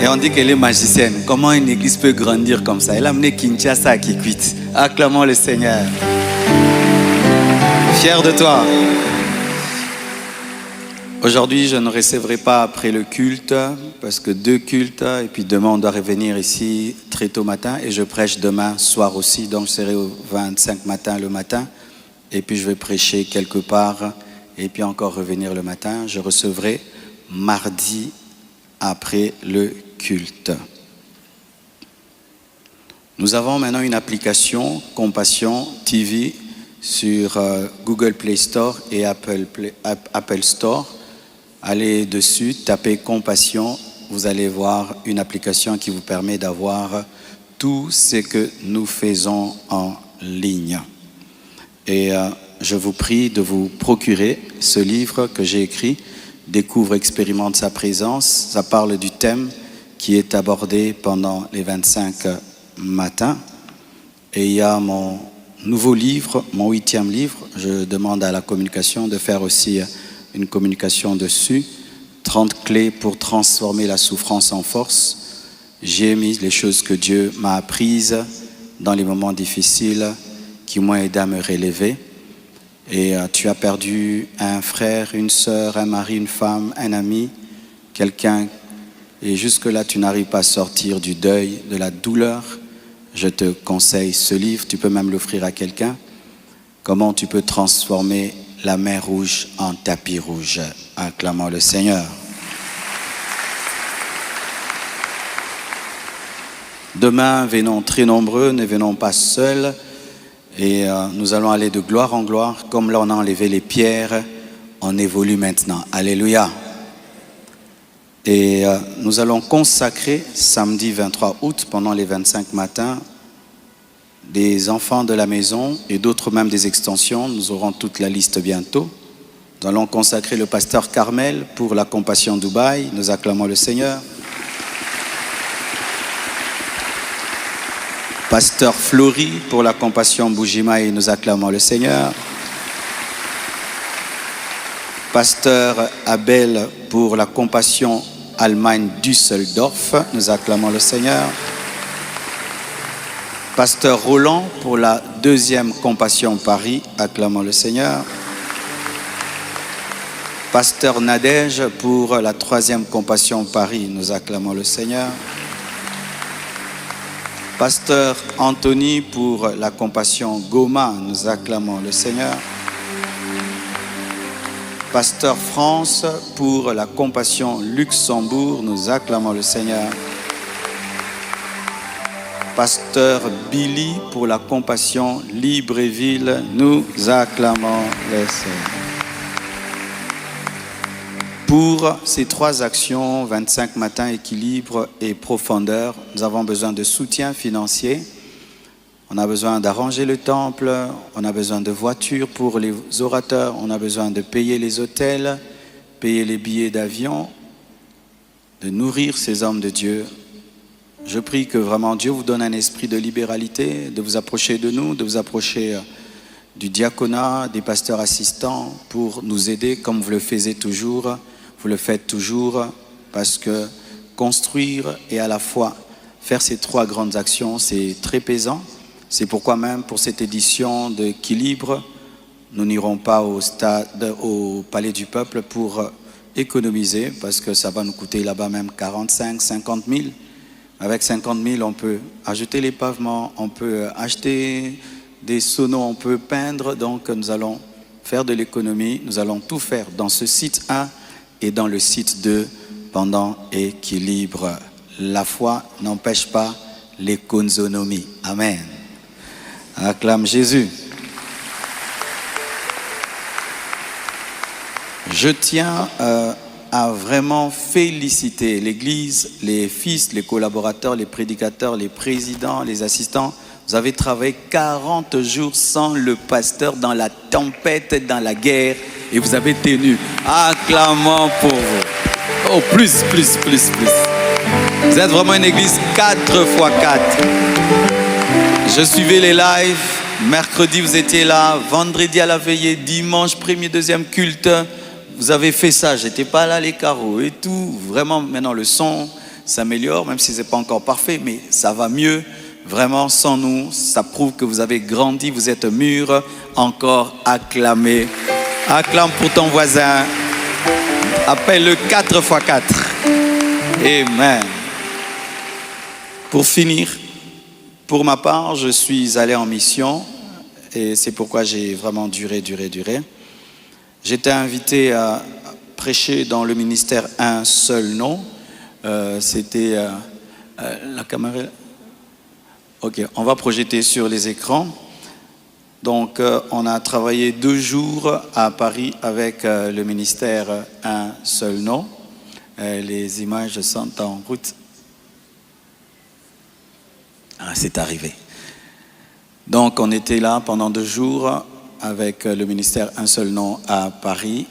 et on dit qu'elle est magicienne. Comment une église peut grandir comme ça? Elle a amené Kinshasa à Kikwit. Acclamons le Seigneur. Fier de toi. Aujourd'hui, je ne recevrai pas après le culte, parce que 2 cultes, et puis demain, on doit revenir ici très tôt matin, et je prêche demain soir aussi, donc je serai au 25 matin le matin, et puis je vais prêcher quelque part, et puis encore revenir le matin. Je recevrai mardi après le culte. Nous avons maintenant une application Compassion TV sur Google Play Store et Apple Store. Allez dessus, tapez Compassion, vous allez voir une application qui vous permet d'avoir tout ce que nous faisons en ligne. Et je vous prie de vous procurer ce livre que j'ai écrit, Découvre, expérimente sa présence. Ça parle du thème qui est abordé pendant les 25 matins. Et il y a mon nouveau livre, mon 8e livre. Je demande à la communication de faire aussi une communication dessus. 30 clés pour transformer la souffrance en force. J'ai mis les choses que Dieu m'a apprises dans les moments difficiles qui m'ont aidé à me relever. Et tu as perdu un frère, une sœur, un mari, une femme, un ami, quelqu'un. Et jusque-là, tu n'arrives pas à sortir du deuil, de la douleur. Je te conseille ce livre. Tu peux même l'offrir à quelqu'un. Comment tu peux transformer la mer rouge en tapis rouge. Acclamons le Seigneur. Demain, venons très nombreux, ne venons pas seuls. Et nous allons aller de gloire en gloire. Comme là, on a enlevé les pierres, on évolue maintenant. Alléluia. Et nous allons consacrer samedi 23 août, pendant les 25 matins, des enfants de la maison et d'autres même des extensions. Nous aurons toute la liste bientôt. Nous allons consacrer le pasteur Carmel pour la Compassion Dubaï. Nous acclamons le Seigneur. Pasteur Flori pour la Compassion Bujimaï. Nous acclamons le Seigneur. Pasteur Abel pour la Compassion Allemagne Düsseldorf. Nous acclamons le Seigneur. Pasteur Roland pour la 2e Compassion Paris, acclamons le Seigneur. Pasteur Nadège pour la 3e Compassion Paris, nous acclamons le Seigneur. Pasteur Anthony pour la Compassion Goma, nous acclamons le Seigneur. Pasteur France pour la Compassion Luxembourg, nous acclamons le Seigneur. Pasteur Billy pour la Compassion Libreville, nous acclamons le Seigneur. Pour ces 3 actions, 25 matins, équilibre et profondeur, nous avons besoin de soutien financier. On a besoin d'arranger le temple, on a besoin de voitures pour les orateurs, on a besoin de payer les hôtels, payer les billets d'avion, de nourrir ces hommes de Dieu. Je prie que vraiment Dieu vous donne un esprit de libéralité, de vous approcher de nous, de vous approcher du diaconat, des pasteurs assistants pour nous aider comme vous le faites toujours. Vous le faites toujours parce que construire et à la fois faire ces 3 grandes actions, c'est très pesant. C'est pourquoi même pour cette édition d'Équilibre, nous n'irons pas au Palais du Peuple pour économiser parce que ça va nous coûter là-bas même 45, 50 000. Avec 50 000, on peut ajouter les pavements, on peut acheter des sonos, on peut peindre. Donc nous allons faire de l'économie. Nous allons tout faire dans ce site 1 et dans le site 2 pendant Équilibre. La foi n'empêche pas l'économie. Amen. Acclame Jésus. Je tiens à vraiment féliciter l'Église, les fils, les collaborateurs, les prédicateurs, les présidents, les assistants. Vous avez travaillé 40 jours sans le pasteur dans la tempête, dans la guerre, et vous avez tenu. Acclamons pour vous. Oh, plus. Vous êtes vraiment une église 4x4. Je suivais les lives. Mercredi, vous étiez là. Vendredi à la veillée. Dimanche, 1er, 2e culte. Vous avez fait ça, j'étais pas là, les carreaux et tout. Vraiment, maintenant, le son s'améliore, même si c'est pas encore parfait, mais ça va mieux. Vraiment, sans nous, ça prouve que vous avez grandi, vous êtes mûrs. Encore acclamé. Acclame pour ton voisin. Appelle-le 4 x 4. Amen. Pour finir, pour ma part, je suis allé en mission et c'est pourquoi j'ai vraiment duré. J'étais invité à prêcher dans le ministère Un Seul Nom. C'était la caméra. Ok, on va projeter sur les écrans. Donc, on a travaillé 2 jours à Paris avec le ministère Un Seul Nom. Les images sont en route. Ah, c'est arrivé. Donc, on était là pendant 2 jours avec le ministère Un Seul Nom à Paris.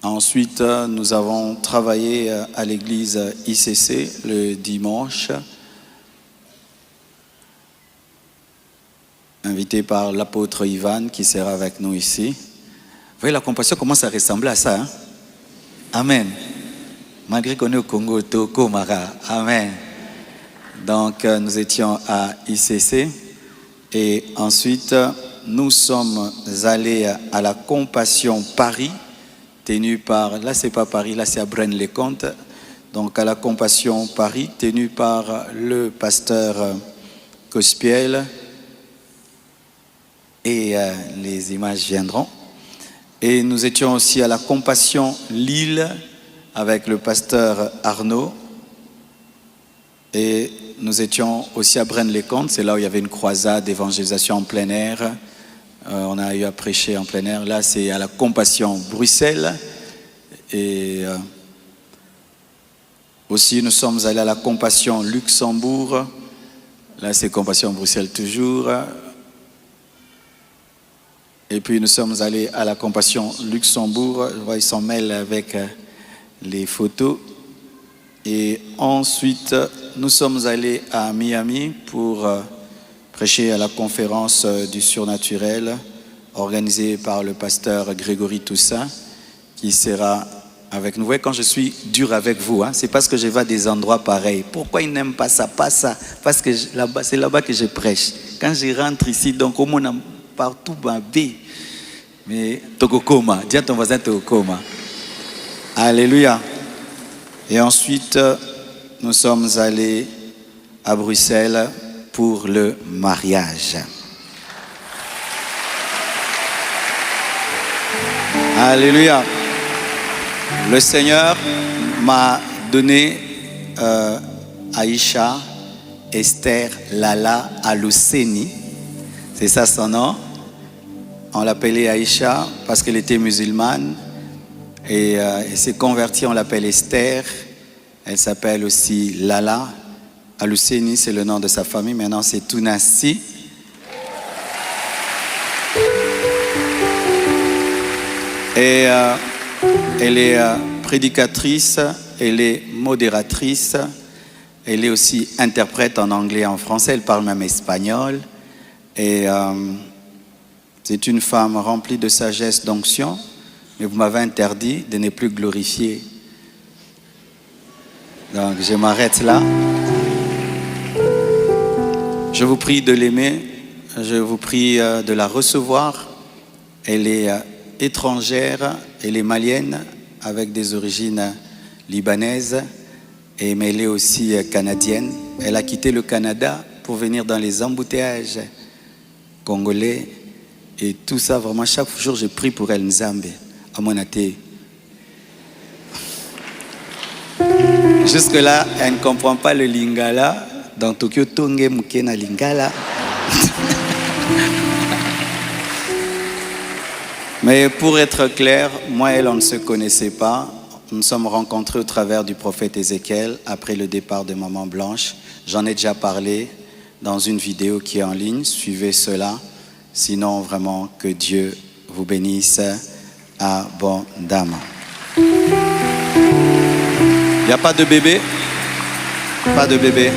Ensuite, nous avons travaillé à l'église ICC le dimanche, invité par l'apôtre Ivan qui sera avec nous ici. Vous voyez, la compassion commence à ressembler à ça. Hein? Amen. Malgré qu'on est au Congo, Toko Mara. Amen. Donc, nous étions à ICC et ensuite, nous sommes allés à la Compassion Paris, tenue par, là c'est pas Paris, là c'est à Braine-les-Comtes, donc à la Compassion Paris, tenue par le pasteur Cospiel, et les images viendront. Et nous étions aussi à la Compassion Lille avec le pasteur Arnaud, et nous étions aussi à Braine-les-Comtes, c'est là où il y avait une croisade d'évangélisation en plein air. On a eu à prêcher en plein air. Là, c'est à la Compassion Bruxelles. Et aussi, nous sommes allés à la Compassion Luxembourg. Là, c'est Compassion Bruxelles toujours. Et puis, nous sommes allés à la Compassion Luxembourg. Je vois, ils s'en mêlent avec les photos. Et ensuite, nous sommes allés à Miami pour prêcher à la conférence du surnaturel organisée par le pasteur Grégory Toussaint qui sera avec nous. Vous voyez, quand je suis dur avec vous, hein, c'est parce que je vais à des endroits pareils. Pourquoi ils n'aiment pas ça? Pas ça. Parce que c'est là-bas que je prêche. Quand je rentre ici, donc au monde partout, mais Tokokoma, dis à ton voisin Tokokoma. Alléluia. Et ensuite, nous sommes allés à Bruxelles pour le mariage. Alléluia. Le Seigneur m'a donné Aïcha Esther Lala Aluseni. C'est ça son nom. On l'appelait Aïcha parce qu'elle était musulmane et elle s'est convertie, on l'appelle Esther. Elle s'appelle aussi Lala Aluseni, c'est le nom de sa famille. Maintenant, c'est Tounassi. Et elle est prédicatrice, elle est modératrice, elle est aussi interprète en anglais et en français, elle parle même espagnol. Et c'est une femme remplie de sagesse, d'onction, mais vous m'avez interdit de ne plus glorifier. Donc je m'arrête là. Je vous prie de l'aimer, je vous prie de la recevoir. Elle est étrangère, elle est malienne avec des origines libanaises, mais elle est aussi canadienne. Elle a quitté le Canada pour venir dans les embouteillages congolais et tout ça, vraiment chaque jour je prie pour elle. Nzambe amonate. Jusque là elle ne comprend pas le lingala. Dans Tokyo Tonge Mukena Lingala. Mais pour être clair, moi et elle, on ne se connaissait pas. Nous nous sommes rencontrés au travers du prophète Ézéchiel après le départ de Maman Blanche. J'en ai déjà parlé dans une vidéo qui est en ligne. Suivez cela. Sinon, vraiment, que Dieu vous bénisse abondamment. Il n'y a pas de bébé? Pas de bébé.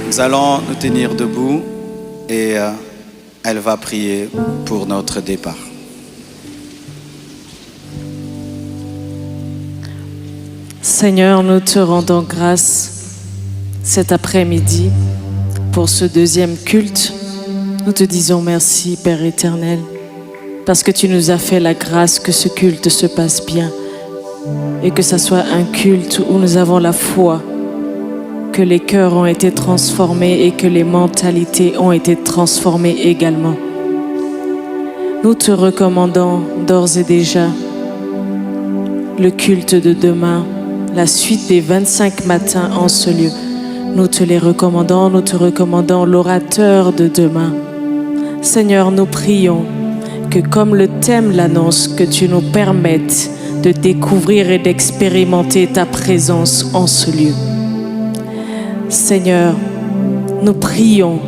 Nous allons nous tenir debout et elle va prier pour notre départ. Seigneur, nous te rendons grâce cet après-midi pour ce deuxième culte. Nous te disons merci, Père éternel, parce que tu nous as fait la grâce que ce culte se passe bien. et que ça soit un culte où nous avons la foi, que les cœurs ont été transformés et que les mentalités ont été transformées également. Nous te recommandons d'ores et déjà le culte de demain, la suite des 25 matins en ce lieu. Nous te les recommandons, nous te recommandons l'orateur de demain. Seigneur, nous prions que comme le thème l'annonce, que tu nous permettes de découvrir et d'expérimenter ta présence en ce lieu. Seigneur, nous prions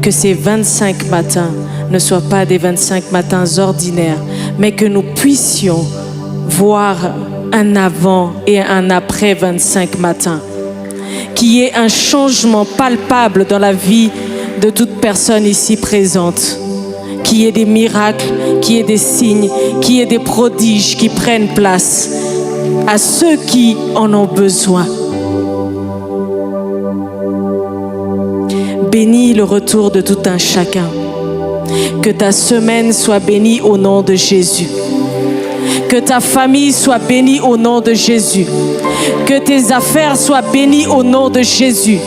que ces 25 matins ne soient pas des 25 matins ordinaires, mais que nous puissions voir un avant et un après 25 matins. Qu'il y ait un changement palpable dans la vie de toute personne ici présente. Qu'il y ait des miracles, qu'il y ait des signes, qu'il y ait des prodiges qui prennent place à ceux qui en ont besoin. Bénis le retour de tout un chacun. Que ta semaine soit bénie au nom de Jésus. Que ta famille soit bénie au nom de Jésus. Que tes affaires soient bénies au nom de Jésus.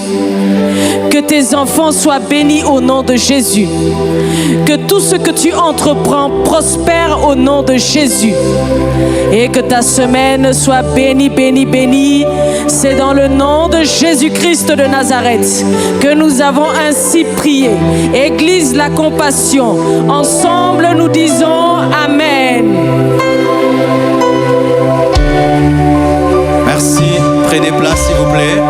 Que tes enfants soient bénis au nom de Jésus. Que tout ce que tu entreprends prospère au nom de Jésus. Et que ta semaine soit bénie, bénie, bénie. C'est dans le nom de Jésus-Christ de Nazareth que nous avons ainsi prié. Église la compassion. Ensemble, nous disons Amen. Merci. Prenez place, s'il vous plaît.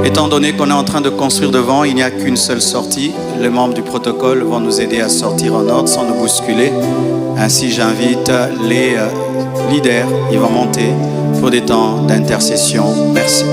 Étant donné qu'on est en train de construire devant, il n'y a qu'une seule sortie. Les membres du protocole vont nous aider à sortir en ordre sans nous bousculer. Ainsi, j'invite les leaders, ils vont monter pour des temps d'intercession. Merci.